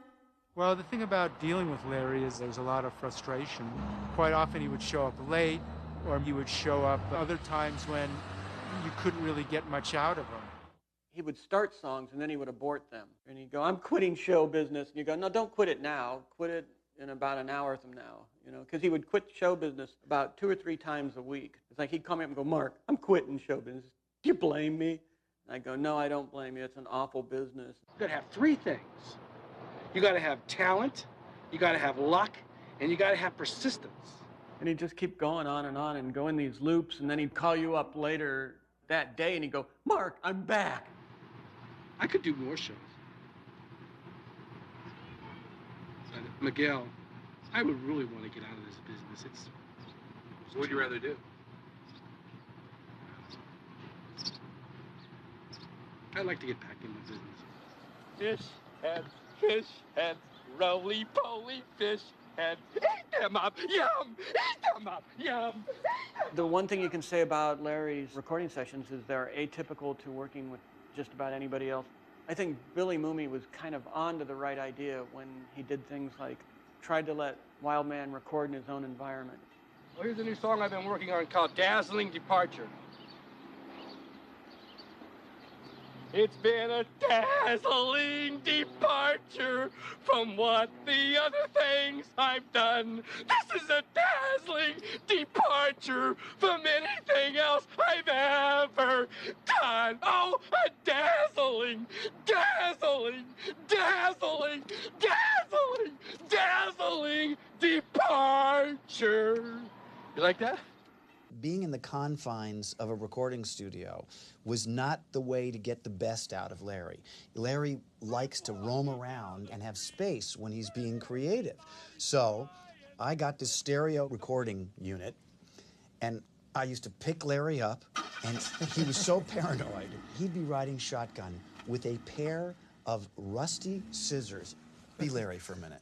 Well, the thing about dealing with Larry is there's a lot of frustration. Quite often he would show up late, or he would show up other times when you couldn't really get much out of him. He would start songs and then he would abort them. And he'd go, I'm quitting show business. And you go, no, don't quit it now. Quit it in about an hour from now. You know, because he would quit show business about 2 or 3 times a week. It's like he'd call me up and go, Mark, I'm quitting show business. Do you blame me? And I go, no, I don't blame you. It's an awful business. You've got to have 3 things. You got to have talent, you got to have luck, and you got to have persistence. And he'd just keep going on and go in these loops. And then he'd call you up later that day and he'd go, Mark, I'm back. I could do more shows. Miguel, I would really want to get out of this business. What would you rather do? I'd like to get back into business. Fish heads, roly-poly fish heads. Eat them up, yum! Eat them up, yum! The one thing you can say about Larry's recording sessions is they're atypical to working with just about anybody else. I think Billy Mooney was kind of on to the right idea when he did things like tried to let Wildman record in his own environment. Well, here's a new song I've been working on called Dazzling Departure. It's been a dazzling departure from what the other things I've done. This is a dazzling departure from anything else I've ever done. Oh, a dazzling, dazzling, dazzling, dazzling, dazzling departure. You like that? Being in the confines of a recording studio was not the way to get the best out of Larry. Larry likes to roam around and have space when he's being creative. So I got this stereo recording unit, and I used to pick Larry up, and he was so paranoid, he'd be riding shotgun with a pair of rusty scissors. Be Larry for a minute.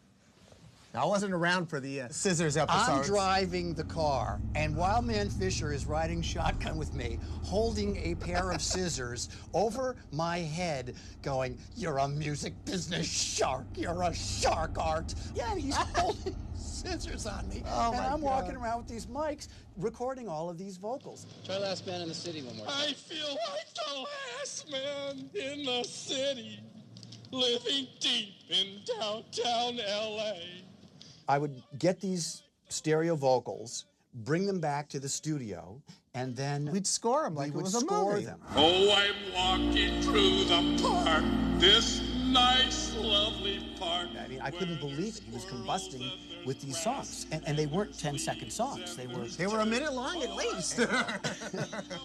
I wasn't around for the scissors episodes. I'm driving the car, and Wildman Fischer is riding shotgun with me, holding a pair of scissors over my head, going, "You're a music business shark. You're a shark, Art." Yeah, and he's holding scissors on me, and I'm walking around with these mics, recording all of these vocals. Try Last Man in the City one more time. I feel like the last man in the city, living deep in downtown L.A. I would get these stereo vocals, bring them back to the studio, and then we'd score them like it was a movie. Oh, I'm walking through the park, this nice, lovely park. I mean, I couldn't believe it. He was combusting with these songs, and they weren't 10-second songs. They were a minute long at least.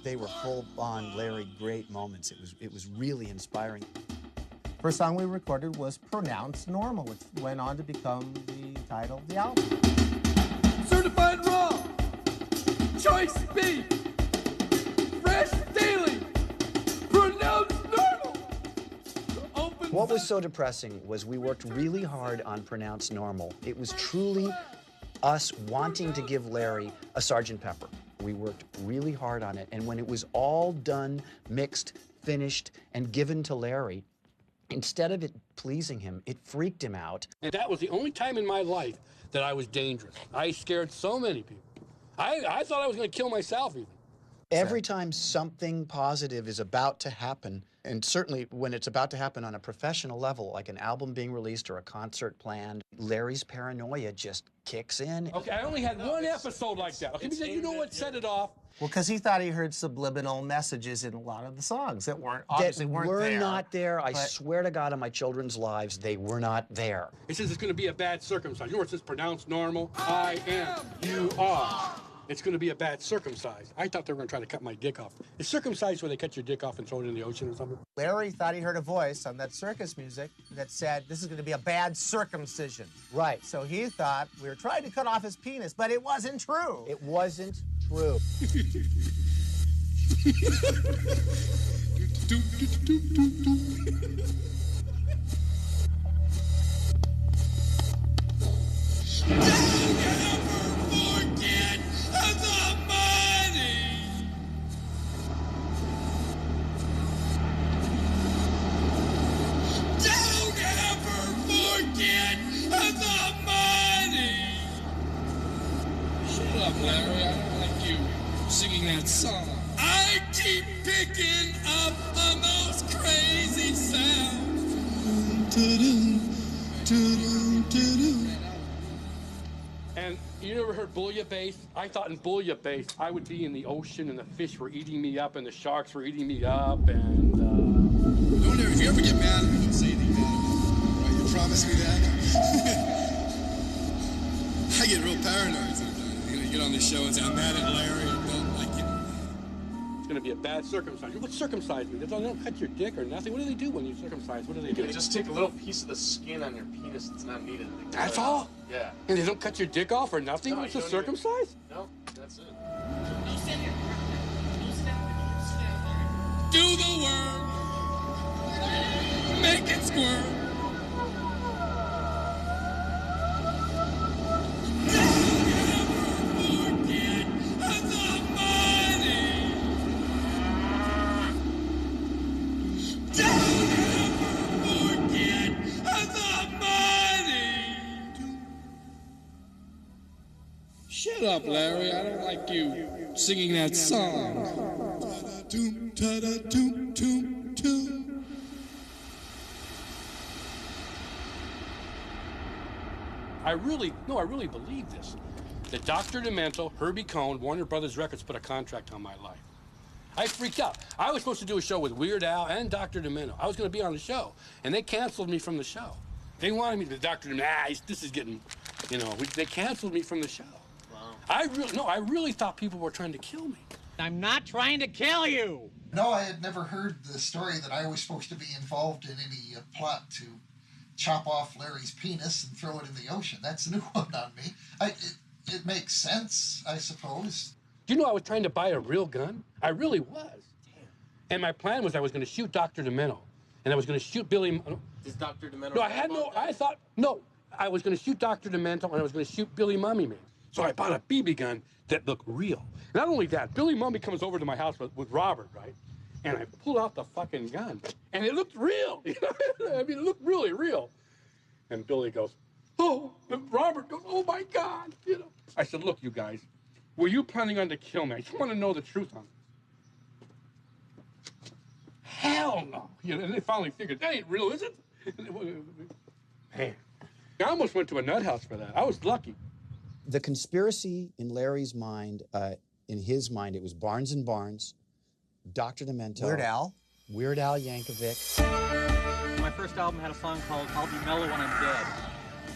They were full-on Larry great moments. It was really inspiring. First song we recorded was Pronounced Normal, which went on to become the title of the album. Certified raw, choice beef, fresh daily, pronounced normal. What was so depressing was we worked really hard on Pronounced Normal. It was truly us wanting to give Larry a Sgt. Pepper. We worked really hard on it, and when it was all done, mixed, finished, and given to Larry, instead of it pleasing him, it freaked him out. And that was the only time in my life that I was dangerous. I scared so many people. I thought I was going to kill myself even. Every time something positive is about to happen, and certainly when it's about to happen on a professional level, like an album being released or a concert planned, Larry's paranoia just kicks in. Okay, I only had one episode like that. Okay, you know what set it off? Well, because he thought he heard subliminal messages in a lot of the songs that weren't obviously weren't were there. not there. I but- swear to God on my children's lives, they were not there. It says it's going to be a bad circumcised. You know where it says pronounced normal? I am. You are. It's going to be a bad circumcised. I thought they were going to try to cut my dick off. Is circumcised where they cut your dick off and throw it in the ocean or something? Larry thought he heard a voice on that circus music that said, this is going to be a bad circumcision. Right. So he thought we were trying to cut off his penis, but it wasn't true. It wasn't true. Larry, I don't like you singing that song. I keep picking up on those crazy sounds. And you never heard bouillabaisse? I thought in bouillabaisse I would be in the ocean and the fish were eating me up and the sharks were eating me up and Don't ever, if you ever get mad at me, don't say anything bad about me. Right? You promise me that? I get real paranoid sometimes. You get on this show and say, I'm mad at Larry and don't like it. it's going to be a bad circumcision. What circumcise me? They don't cut your dick or nothing. What do they do when you circumcise? What do they do? They just take a little piece of the skin on your penis that's not needed. That's all? Yeah. And they don't cut your dick off or nothing? No, It's you a don't circumcise? No, that's it. Do the work. Make it squirt. Shut up, Larry. I don't like you singing that song. Ta-da-doom, ta-da-doom, toom, toom. I really believe this. That Dr. Demento, Herbie Cohn, Warner Brothers Records put a contract on my life. I freaked out. I was supposed to do a show with Weird Al and Dr. Demento. I was going to be on the show, and they canceled me from the show. They wanted me to, Dr. Demento, this is getting, they canceled me from the show. Wow. I really thought people were trying to kill me. I'm not trying to kill you. No, I had never heard the story that I was supposed to be involved in any plot to chop off Larry's penis and throw it in the ocean. That's a new one on me. It makes sense, I suppose. Do you know I was trying to buy a real gun? I really was. Damn. And my plan was I was going to shoot Dr. Demento. And I was going to shoot Billy... Does Dr. Demento... I was going to shoot Dr. Demento and I was going to shoot Billy Mummy Man. So I bought a BB gun that looked real. Not only that, Billy Mummy comes over to my house with Robert, right? And I pulled out the fucking gun. And it looked real. I mean, it looked really real. And Billy goes, oh, and Robert goes, oh my God, I said, look, you guys, were you planning on to kill me? I just want to know the truth on it. Hell no. And they finally figured, that ain't real, is it? Man, I almost went to a nut house for that. I was lucky. The conspiracy in Larry's mind, in his mind, it was Barnes and Barnes, Dr. Demento, Weird Al Yankovic. My first album had a song called I'll Be Mellow When I'm Dead.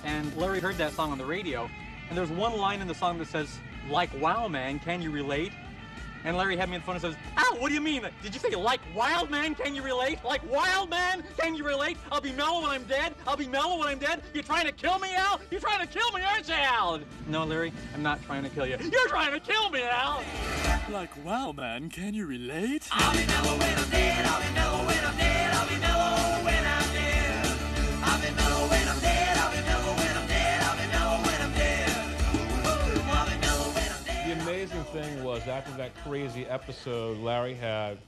And Larry heard that song on the radio, and there's one line in the song that says, like, wow, man, can you relate? And Larry had me in the phone and says, ow, what do you mean? Did you say, like, wild man, can you relate? Like, wild man, can you relate? I'll be mellow when I'm dead. I'll be mellow when I'm dead. You're trying to kill me, Al? You're trying to kill me, aren't you, Al? No, Larry, I'm not trying to kill you. You're trying to kill me, Al. Like, wow, man, can you relate? I'll be mellow when I'm dead. I'll be mellow when I'm dead. I'll be mellow when I'm dead. I'll be mellow when I'm dead. I'll be mellow when I'm dead. I'll be mellow when I'm dead. I'll be mellow when I'm dead. The amazing thing was after that crazy episode Larry had,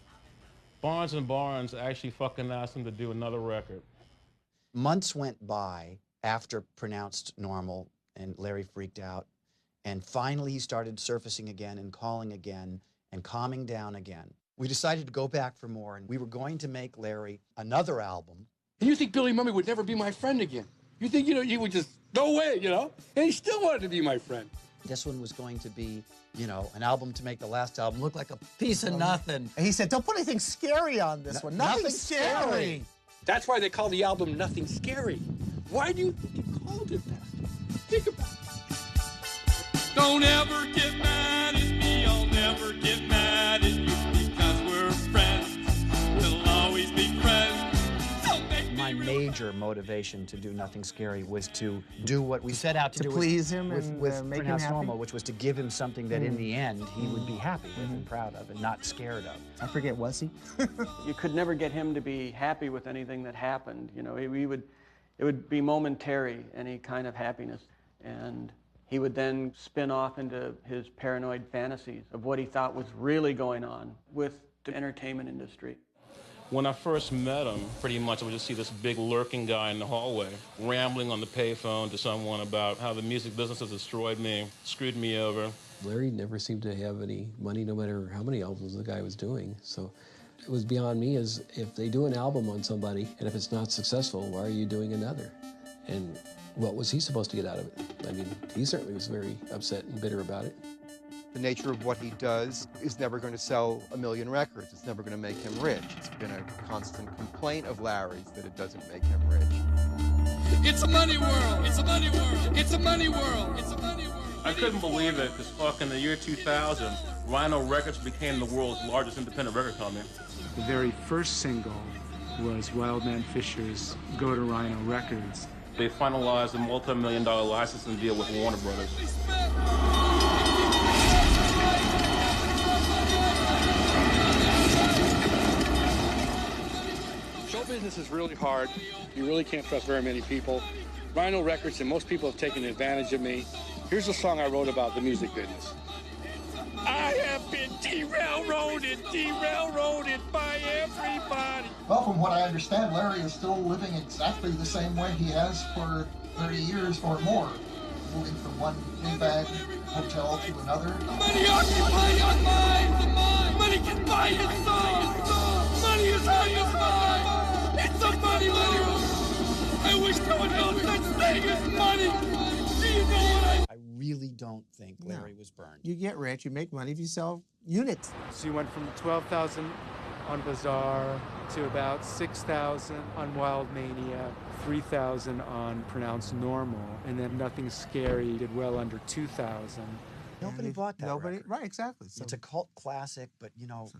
Barnes and Barnes actually fucking asked him to do another record. Months went by after Pronounced Normal, and Larry freaked out. And finally he started surfacing again and calling again. and calming down again, we decided to go back for more, and we were going to make Larry another album. And you think Billy Mummy would never be my friend again? You think, he would just, no way, And he still wanted to be my friend. This one was going to be, an album to make the last album look like a piece of nothing. And he said, don't put anything scary on this one. Nothing scary. That's why they call the album Nothing Scary. Why do you think he called it that? Think about it. Don't ever get mad at me, I'll never get mad at you because we're friends. We'll always be friends. My major motivation to do Nothing Scary was to do what we set out to do please him with and make him Pronounced happy? Normal, which was to give him something that in the end he would be happy with and proud of and not scared of. I forget, was he? You could never get him to be happy with anything that happened. It would be momentary, any kind of happiness. And he would then spin off into his paranoid fantasies of what he thought was really going on with the entertainment industry. When I first met him, pretty much I would just see this big lurking guy in the hallway, rambling on the payphone to someone about how the music business has destroyed me, screwed me over. Larry never seemed to have any money, no matter how many albums the guy was doing. So it was beyond me as if they do an album on somebody, and if it's not successful, why are you doing another? And what was he supposed to get out of it? I mean, he certainly was very upset and bitter about it. The nature of what he does is never going to sell 1 million records. It's never going to make him rich. It's been a constant complaint of Larry's that it doesn't make him rich. It's a money world. It's a money world. It's a money world. It's a money world. I couldn't believe it, because in the year 2000, Rhino Records became the world's largest independent record company. The very first single was Wildman Fischer's Go to Rhino Records. They finalized a multi-million-dollar licensing deal with Warner Brothers. Show business is really hard. You really can't trust very many people. Rhino Records and most people have taken advantage of me. Here's a song I wrote about the music business. I have been derailroaded by everybody. Well, from what I understand, Larry is still living exactly the same way he has for 30 years or more, moving from one big bag hotel to another. Money occupies our minds. Money can buy his soul. Money is how you buy. It's a money world. I wish there was no such thing as money. Do you know what I really don't think Larry was burned. You get rich, you make money if you sell units. So you went from 12,000 on Bazaar to about 6,000 on Wild Mania, 3,000 on Pronounced Normal, and then Nothing Scary did well under 2,000. Nobody bought that record. Right, exactly. So, it's a cult classic, but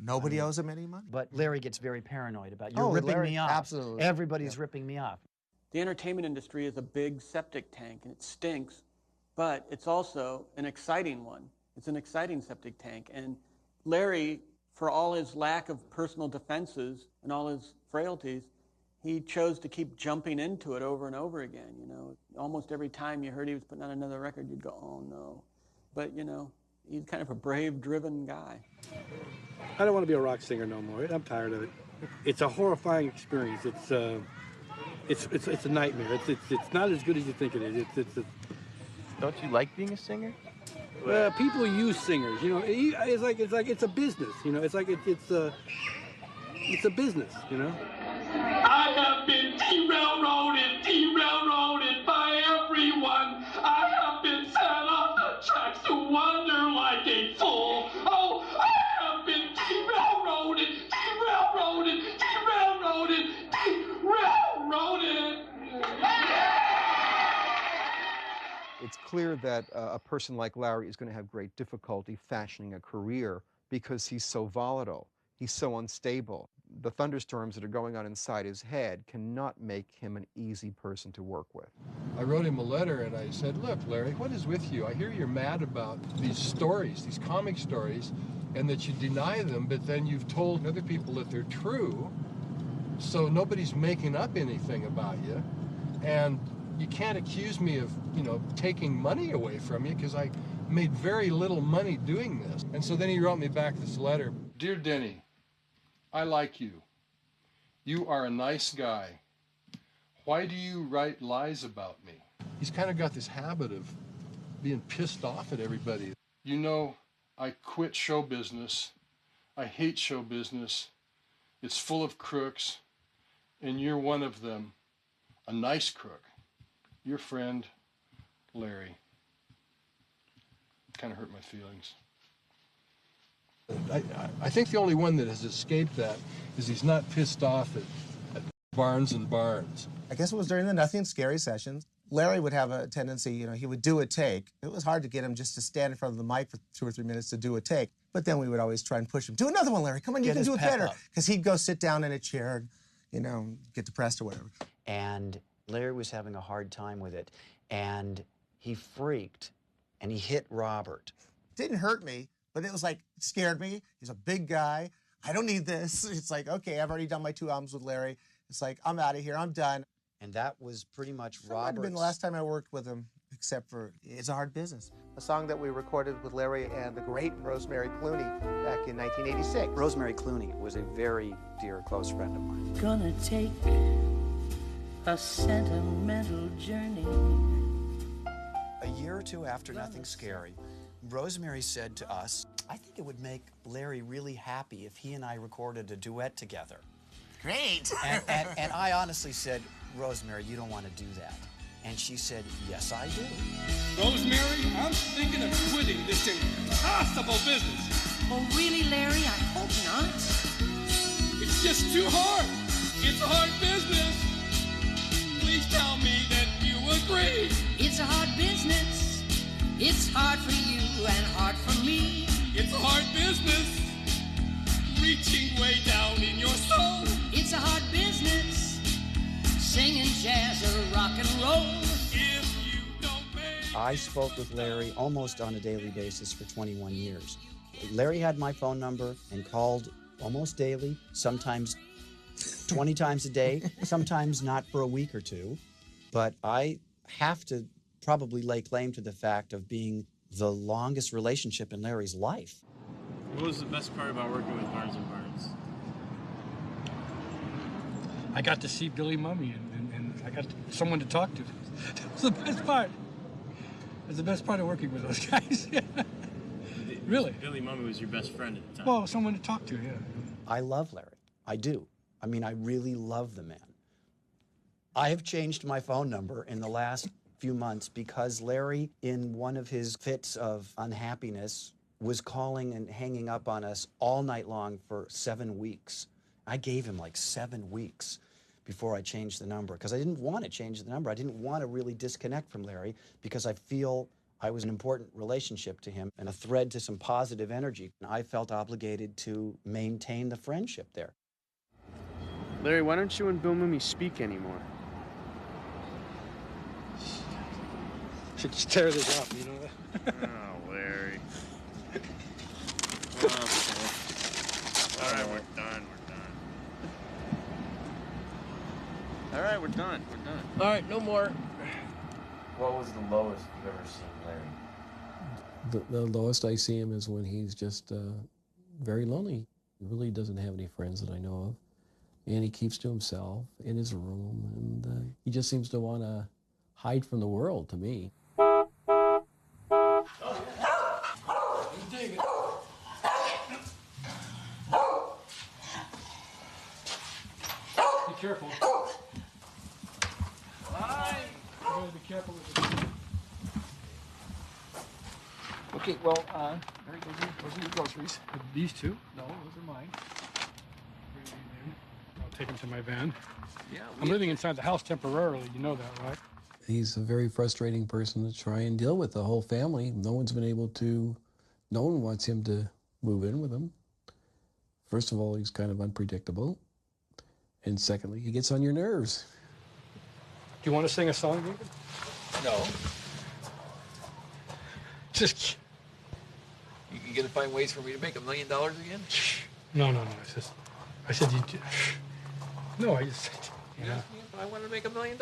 nobody owes him any money. But Larry gets very paranoid about you're ripping me off. Absolutely. Everybody's ripping me off. The entertainment industry is a big septic tank, and it stinks, but it's also an exciting one. It's an exciting septic tank. And Larry, for all his lack of personal defenses and all his frailties, he chose to keep jumping into it over and over again. Almost every time you heard he was putting out another record, you'd go, oh no. But he's kind of a brave, driven guy. I don't want to be a rock singer no more. I'm tired of it. It's a horrifying experience. It's a nightmare. It's not as good as you think it is. Don't you like being a singer? People use singers. It's a business. It's a business. I have been derailroaded by everyone. I have been set off the tracks to wander like a fool. Oh, I have been derailroaded. It's clear that a person like Larry is going to have great difficulty fashioning a career because he's so volatile. He's so unstable. The thunderstorms that are going on inside his head cannot make him an easy person to work with. I wrote him a letter and I said, look, Larry, what is with you? I hear you're mad about these stories, these comic stories, and that you deny them, but then you've told other people that they're true, so nobody's making up anything about you. And you can't accuse me of, taking money away from you, because I made very little money doing this. And so then he wrote me back this letter. Dear Denny, I like you. You are a nice guy. Why do you write lies about me? He's kind of got this habit of being pissed off at everybody. I quit show business I hate show business. It's full of crooks, and you're one of them, a nice crook. Your friend, Larry. Kind of hurt my feelings. I think the only one that has escaped that is he's not pissed off at Barnes and Barnes. I guess it was during the Nothing Scary sessions. Larry would have a tendency, you know, he would do a take. It was hard to get him just to stand in front of the mic for 2 or 3 minutes to do a take. But then we would always try and push him. Do another one, Larry. Come on, you can do it better. Because he'd go sit down in a chair and, you know, get depressed or whatever. And Larry was having a hard time with it. And he freaked and he hit Robert. It didn't hurt me, but it was like, it scared me. He's a big guy. I don't need this. It's like, okay, I've already done my 2 albums with Larry. It's like, I'm out of here. I'm done. And that was pretty much That might have been the last time I worked with him, except for It's a Hard Business. A song that we recorded with Larry and the great Rosemary Clooney back in 1986. Rosemary Clooney was a very dear, close friend of mine. Gonna take a sentimental journey. A year or 2 after Nothing Scary, Rosemary said to us, I think it would make Larry really happy if he and I recorded a duet together. Great. And I honestly said, Rosemary, you don't want to do that. And she said, yes, I do. Rosemary, I'm thinking of quitting this impossible business. Oh, really, Larry? I hope not. It's just too hard. It's a hard business. Please tell me that you agree. It's a hard business. It's hard for you and hard for me. It's a hard business. Reaching way down in your soul. It's a hard business. Singing jazz or rock and roll. If you don't make I spoke with Larry almost on a daily basis for 21 years. Larry had my phone number and called almost daily, sometimes 20 times a day, sometimes not for a week or 2. But I have to probably lay claim to the fact of being the longest relationship in Larry's life. What was the best part about working with Barnes and Barnes? I got to see Billy Mummy, and I got someone to talk to. That was the best part. It was the best part of working with those guys. Really. Billy Mummy was your best friend at the time. Well, someone to talk to, yeah. I love Larry. I do. I mean, I really love the man. I have changed my phone number in the last few months because Larry, in one of his fits of unhappiness, was calling and hanging up on us all night long for 7 weeks. I gave him like 7 weeks before I changed the number because I didn't want to change the number. I didn't want to really disconnect from Larry because I feel I was an important relationship to him and a thread to some positive energy. And I felt obligated to maintain the friendship there. Larry, why don't you and Bill Mummy speak anymore? Should just tear this up, you know that? Oh, Larry. All right, we're done. All right, we're done. All right, no more. What was the lowest you've ever seen Larry? The lowest I see him is when he's just very lonely. He really doesn't have any friends that I know of. And he keeps to himself in his room. And he just seems to want to hide from the world, to me. David. Be careful. Hi. You gotta be careful with this. Okay, well, Mary, those are your groceries. These 2? No, those are mine. I'll take them to my van. Yeah. I'm living inside the house temporarily. You know that, right? He's a very frustrating person to try and deal with, the whole family. No one wants him to move in with him. First of all, he's kind of unpredictable. And secondly, he gets on your nerves. Do you want to sing a song, David? No. Just... You gonna find ways for me to make $1 million again? No. I said you... No, I just... You know, if I wanted to make $1 million.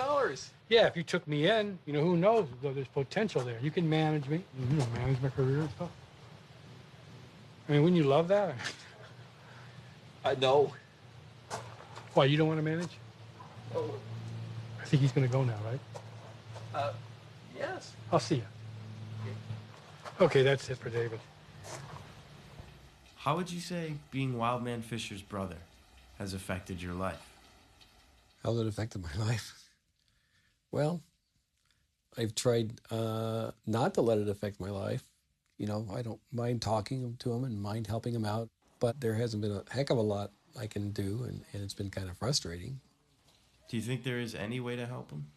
Yeah, if you took me in, you know, who knows? There's potential there. You can manage me, you know, manage my career and stuff. I mean, wouldn't you love that? I know. Why, you don't want to manage? Oh. I think he's going to go now, right? Yes. I'll see you. Okay, that's it for David. How would you say being Wildman Fischer's brother has affected your life? How it affected my life? Well, I've tried not to let it affect my life. You know, I don't mind talking to him and mind helping him out, but there hasn't been a heck of a lot I can do, and it's been kind of frustrating. Do you think there is any way to help him?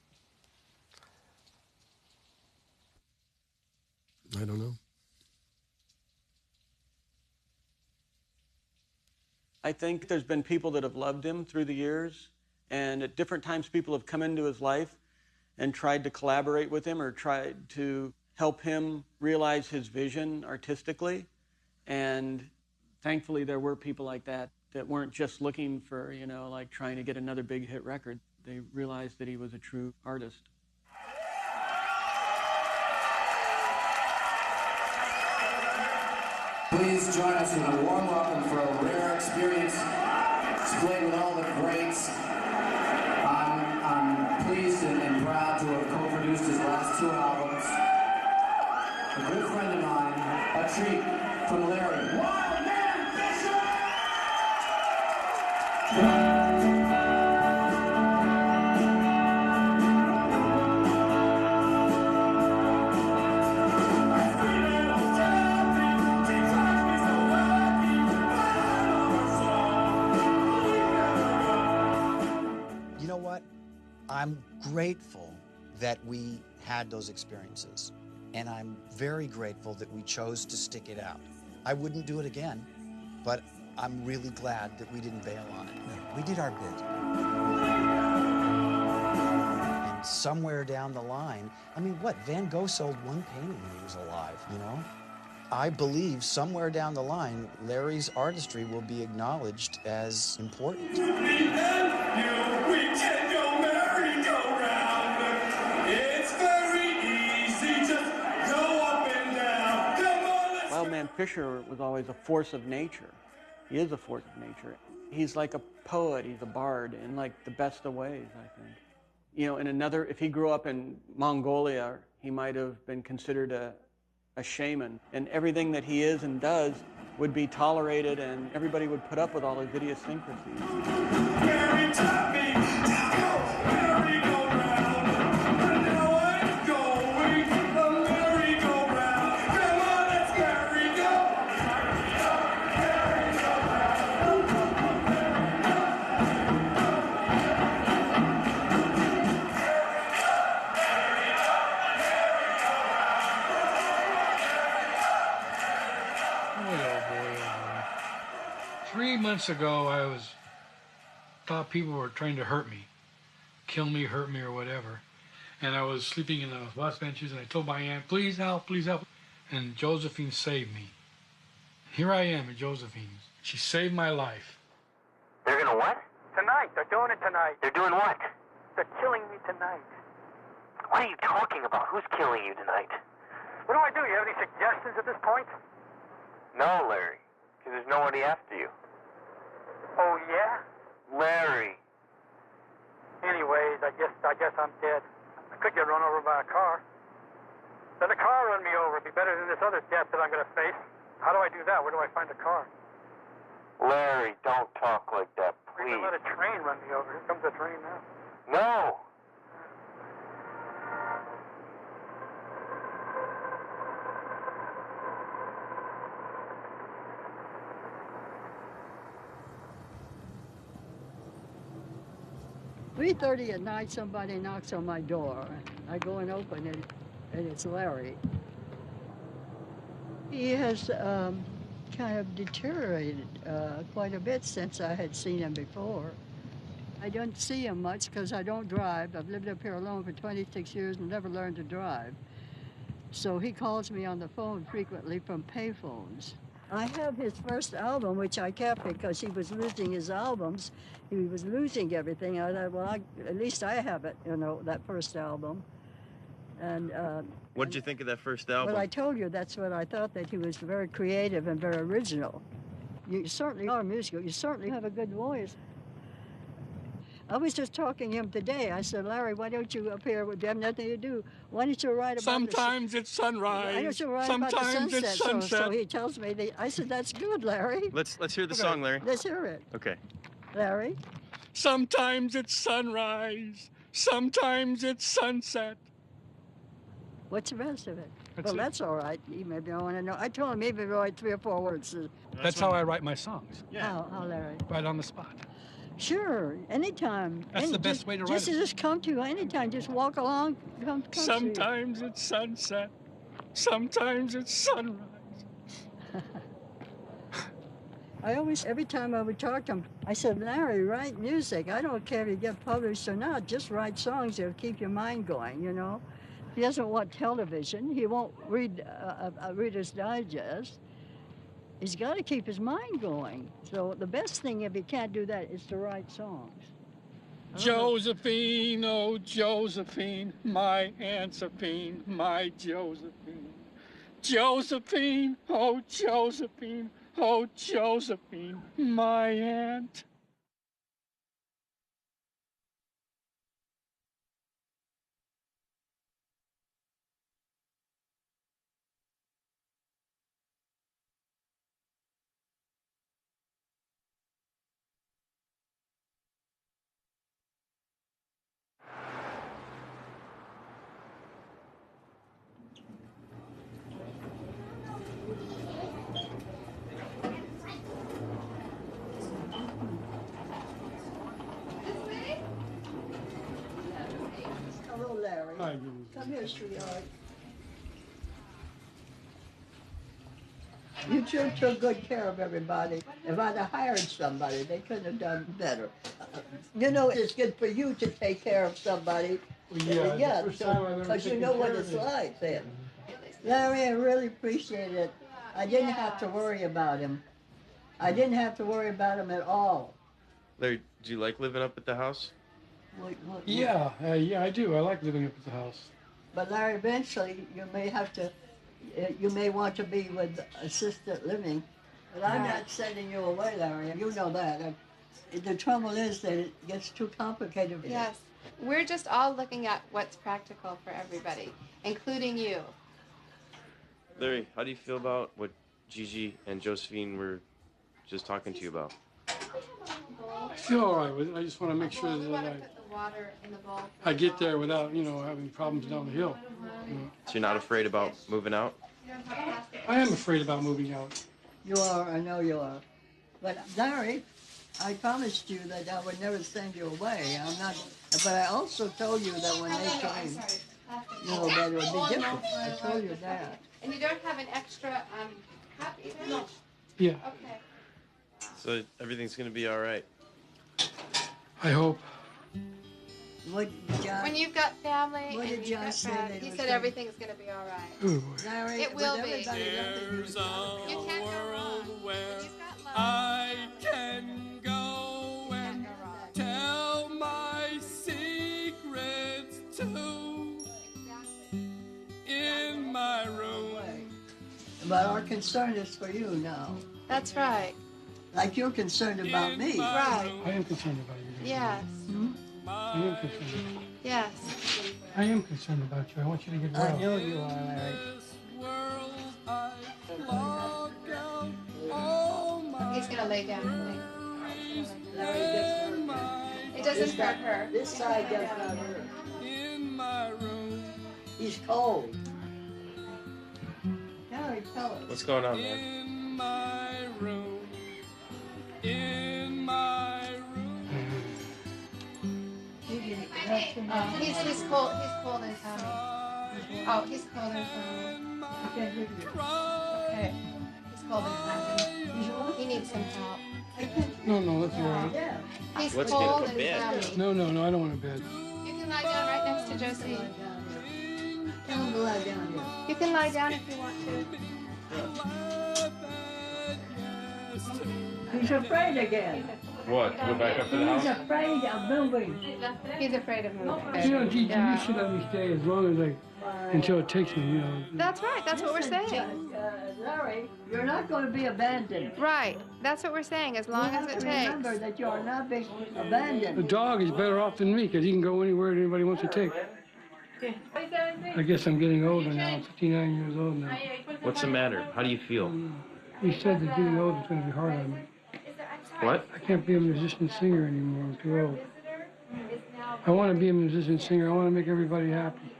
I don't know. I think there's been people that have loved him through the years, and at different times people have come into his life and tried to collaborate with him or tried to help him realize his vision artistically. And thankfully there were people like that that weren't just looking for, you know, like trying to get another big hit record. They realized that he was a true artist. Please join us in a warm welcome for a rare experience displayed with all the greats. I'm pleased and proud to have co-produced his last two albums. A good friend of mine, a treat from Larry. Wildman Fischer! I'm grateful that we had those experiences, and I'm very grateful that we chose to stick it out. I wouldn't do it again, but I'm really glad that we didn't bail on it. No, we did our bit. And somewhere down the line, I mean, what? Van Gogh sold one painting when he was alive, you know? I believe somewhere down the line, Larry's artistry will be acknowledged as important. Wildman Fischer was always a force of nature. He is a force of nature. He's like a poet, he's a bard in like the best of ways, I think. You know, in another, if he grew up in Mongolia, he might have been considered a shaman. And everything that he is and does would be tolerated, and everybody would put up with all his idiosyncrasies. Mary taught me to go merry-go-round, and now I'm going a merry-go-round. Come on, let's merry-go. Boy, oh boy. 3 months ago, I thought people were trying to hurt me, kill me, hurt me, or whatever. And I was sleeping in the bus benches, and I told my aunt, please help, please help. And Josephine saved me. Here I am at Josephine's. She saved my life. They're gonna what? Tonight. They're doing it tonight. They're doing what? They're killing me tonight. What are you talking about? Who's killing you tonight? What do I do? You have any suggestions at this point? No, Larry, because there's nobody after you. Oh, yeah? Larry. Anyways, I guess I'm dead. I could get run over by a car. Let a car run me over. It'd be better than this other death that I'm going to face. How do I do that? Where do I find a car? Larry, don't talk like that, Or you please. can let a train run me over. Here comes a train now. No. At 3:30 at night, somebody knocks on my door. I go and open it, and it's Larry. He has kind of deteriorated quite a bit since I had seen him before. I don't see him much because I don't drive. I've lived up here alone for 26 years and never learned to drive. So he calls me on the phone frequently from payphones. I have his first album, which I kept because he was losing his albums. He was losing everything. I thought, well, at least I have it, you know, that first album. And What did you think of that first album? well, I told you that's what I thought, that he was very creative and very original. You certainly are musical. You certainly have a good voice. I was just talking to him today. I said, Larry, why don't you up here? You have nothing to do. Why don't you write about Sometimes it's sunrise. Why don't you write about the Sometimes sunset? it's sunset. So he tells me. I said, that's good, Larry. Let's hear the song, Larry. Let's hear it. Okay. Larry? Sometimes it's sunrise. Sometimes it's sunset. What's the rest of it? That's well, it. that's all right. Maybe I want to know. I told him maybe write 3 or 4 words. That's how I write my songs. How, Larry? Right on the spot. Sure, anytime. That's the best way to write it. Just come to you anytime. Just walk along. Come Sometimes it's sunset. Sometimes it's sunrise. Every time I would talk to him, I said, Larry, write music. I don't care if you get published or not. Just write songs that'll keep your mind going, you know. He doesn't want television. He won't read Reader's Digest. He's got to keep his mind going. So the best thing, if he can't do that, is to write songs. Josephine, oh Josephine, my Aunt Josephine, my Josephine. Josephine, oh Josephine, oh Josephine, my aunt. Hello, Larry. Hi. Come here, sweetheart. You sure took good care of everybody. If I'd have hired somebody, they could have done better. You know, it's good for you to take care of somebody. Yeah, because you know what it's like then. Larry, I really appreciate it. I didn't have to worry about him. I didn't have to worry about him at all. Larry, do you like living up at the house? Yeah, I do. I like living up at the house. But Larry, eventually you may have to, you may want to be with assisted living. But I'm not sending you away, Larry. You know that. The trouble is that it gets too complicated. Yes. We're just all looking at what's practical for everybody, including you. Larry, how do you feel about what Gigi and Josephine were just talking to you about? I feel all right with it. I just want to make sure that I get there without, having problems down the hill. So you're not afraid about moving out? I am afraid about moving out. You are, I know you are. But Larry, I promised you that I would never send you away. I'm not, but I also told you that when they came, that it would be different. I told you that. And you don't have an extra cup either? No. Yeah. Okay. So everything's going to be all right? I hope. What, John, when you've got family what and did you've John got say friends, he said everything's going to be all right. Larry, It will be. There's a You can't go world wrong. where You've got love. I can go and tell my secrets too in my room. But our concern is for you now. That's right. Like you're concerned about me. Right. I am concerned about you. Yes. I am concerned. Yes. I am concerned about you. I want you to get well. I know you are, Larry. He's going to lay down. Larry, It doesn't hurt her. This side does not hurt. He's cold. Larry, tell us. What's going on, man? In my room. In my room. He's cold. He's cold and tummy. Oh, he's cold and tummy. Okay. He's cold and tummy. He needs some help. No, that's all right. He's Let's cold get him a and bed. tummy. No, I don't want a bed. You can lie down right next to Josie. Tell him to lie down here. You can lie down if you want to. He's afraid again. What? To go back up to the He's house? afraid of moving. He's afraid of moving. Gigi, Yeah. you should let me stay until it takes me, That's right. That's what we're saying. Larry, you're you're not going to be abandoned. Right. That's what we're saying, as long as it takes. Remember that you are not being abandoned. The dog is better off than me because he can go anywhere that anybody wants to take. I guess I'm getting older now. I'm 59 years old now. What's the matter? How do you feel? He said that getting older is going to be hard on me. What? I can't be a musician singer anymore. I'm too old. I want to be a musician singer. I want to make everybody happy.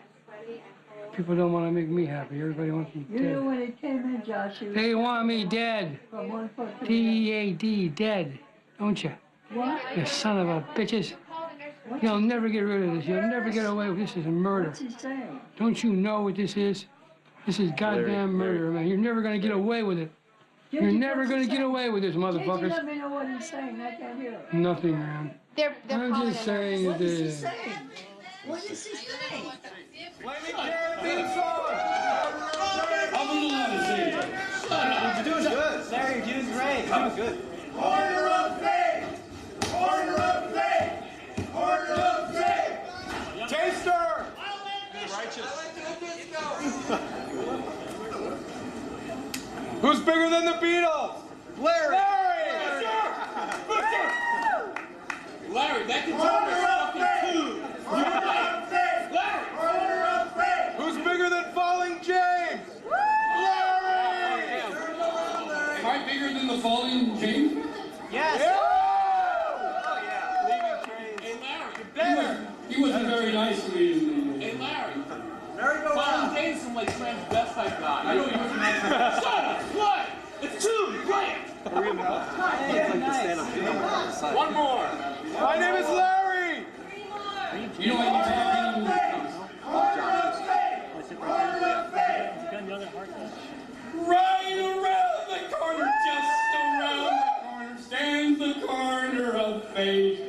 People don't want to make me happy. Everybody wants me dead. You know when he came in, Josh, he was They want me dead. from 1 foot to D-E-A-D, dead. Don't you? What? You son of a bitches. You'll never get rid of this. You'll never get away with this. This is murder. What's he saying? Don't you know what this is? This is goddamn murder, man. You're never going to get away with it. You're never going to get away with this, Can't you motherfuckers. let me know what he's saying? I can't hear it. Nothing, man. They're I'm calling just it saying What that is he saying? What is he saying? I'm a little out of sync. You're doing good. Larry, you're doing great. You're doing good. Order of faith! Order of faith! Order of faith! Taster! Righteous. Who's bigger than the Beatles? Larry! Fischer! Larry, that guitar is fucking two. Order of faith! Larry! Order of faith! Who's bigger than Falling James? Larry! Am I bigger than the Falling James? Yes! Yeah. Oh, yeah. Leaving trains. Hey, Larry. You're better. He wasn't very nice to me. Hey, Larry. Larry, go Falling James from like transvestite guy. I know he wasn't nice to me. Shut up! What? It's two! Right! Hurry him out. One more. My name is Larry! You know what you right around the corner, just around the corner, stands the corner of fate.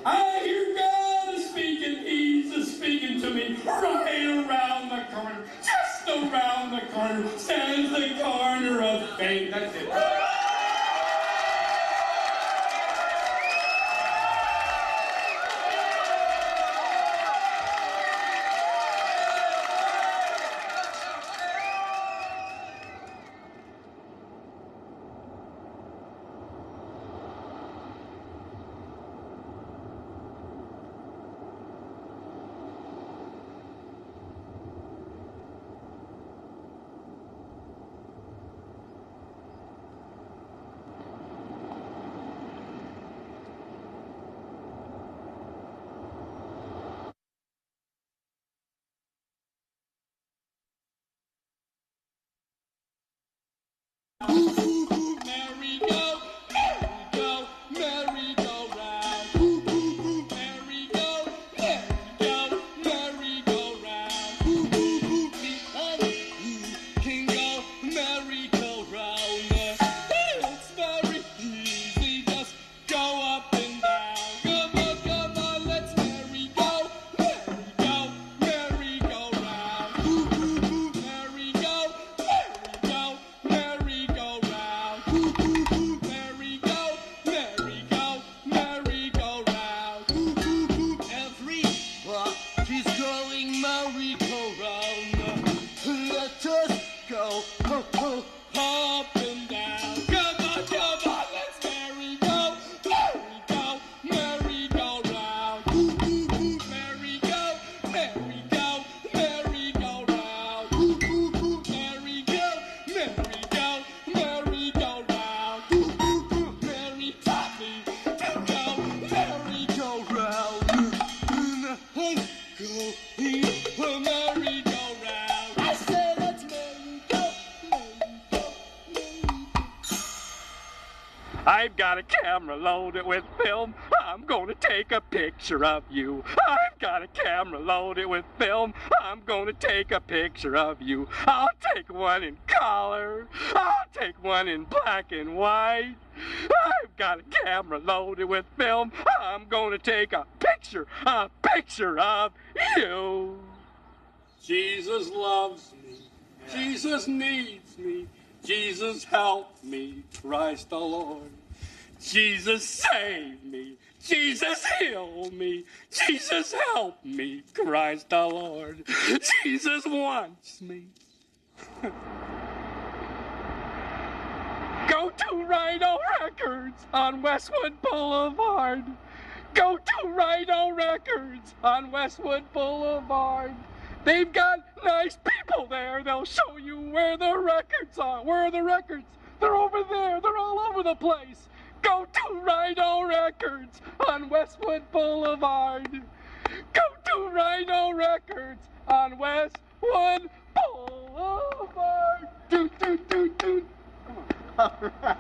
I hear God is speaking, He's speaking to me. Right around the corner, just around the corner, stands the corner of fate. That's it. I've got a camera loaded with film. I'm gonna take a picture of you. I've got a camera loaded with film. I'm gonna take a picture of you. I'll take one in color. I'll take one in black and white. I've got a camera loaded with film. I'm gonna take a picture of you. Jesus loves me. Jesus needs me. Jesus help me, Christ the Lord. Jesus save me. Jesus heal me. Jesus help me, Christ the Lord. Jesus wants me. Records on Westwood Boulevard. Go to Rhino Records on Westwood Boulevard. They've got nice people there. They'll show you where the records are. Where are the records? They're over there. They're all over the place. Go to Rhino Records on Westwood Boulevard. Go to Rhino Records on Westwood Boulevard. Doot, doot, doot, doot. Come on.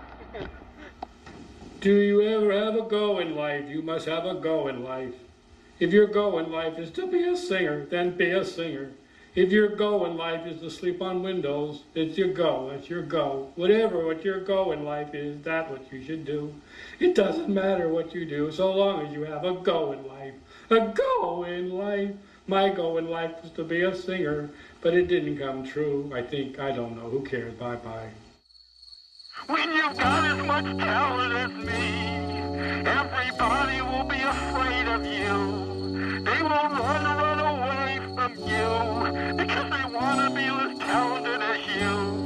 Do you ever have a go in life? You must have a go in life. If your go in life is to be a singer, then be a singer. If your go in life is to sleep on windows, it's your go, that's your go. Whatever what your go in life is, that's what you should do. It doesn't matter what you do, so long as you have a go in life. A go in life. My go in life was to be a singer, but it didn't come true. I don't know, who cares, bye-bye. When you've got as much talent as me, everybody will be afraid of you. They will run away from you because they want to be as talented as you.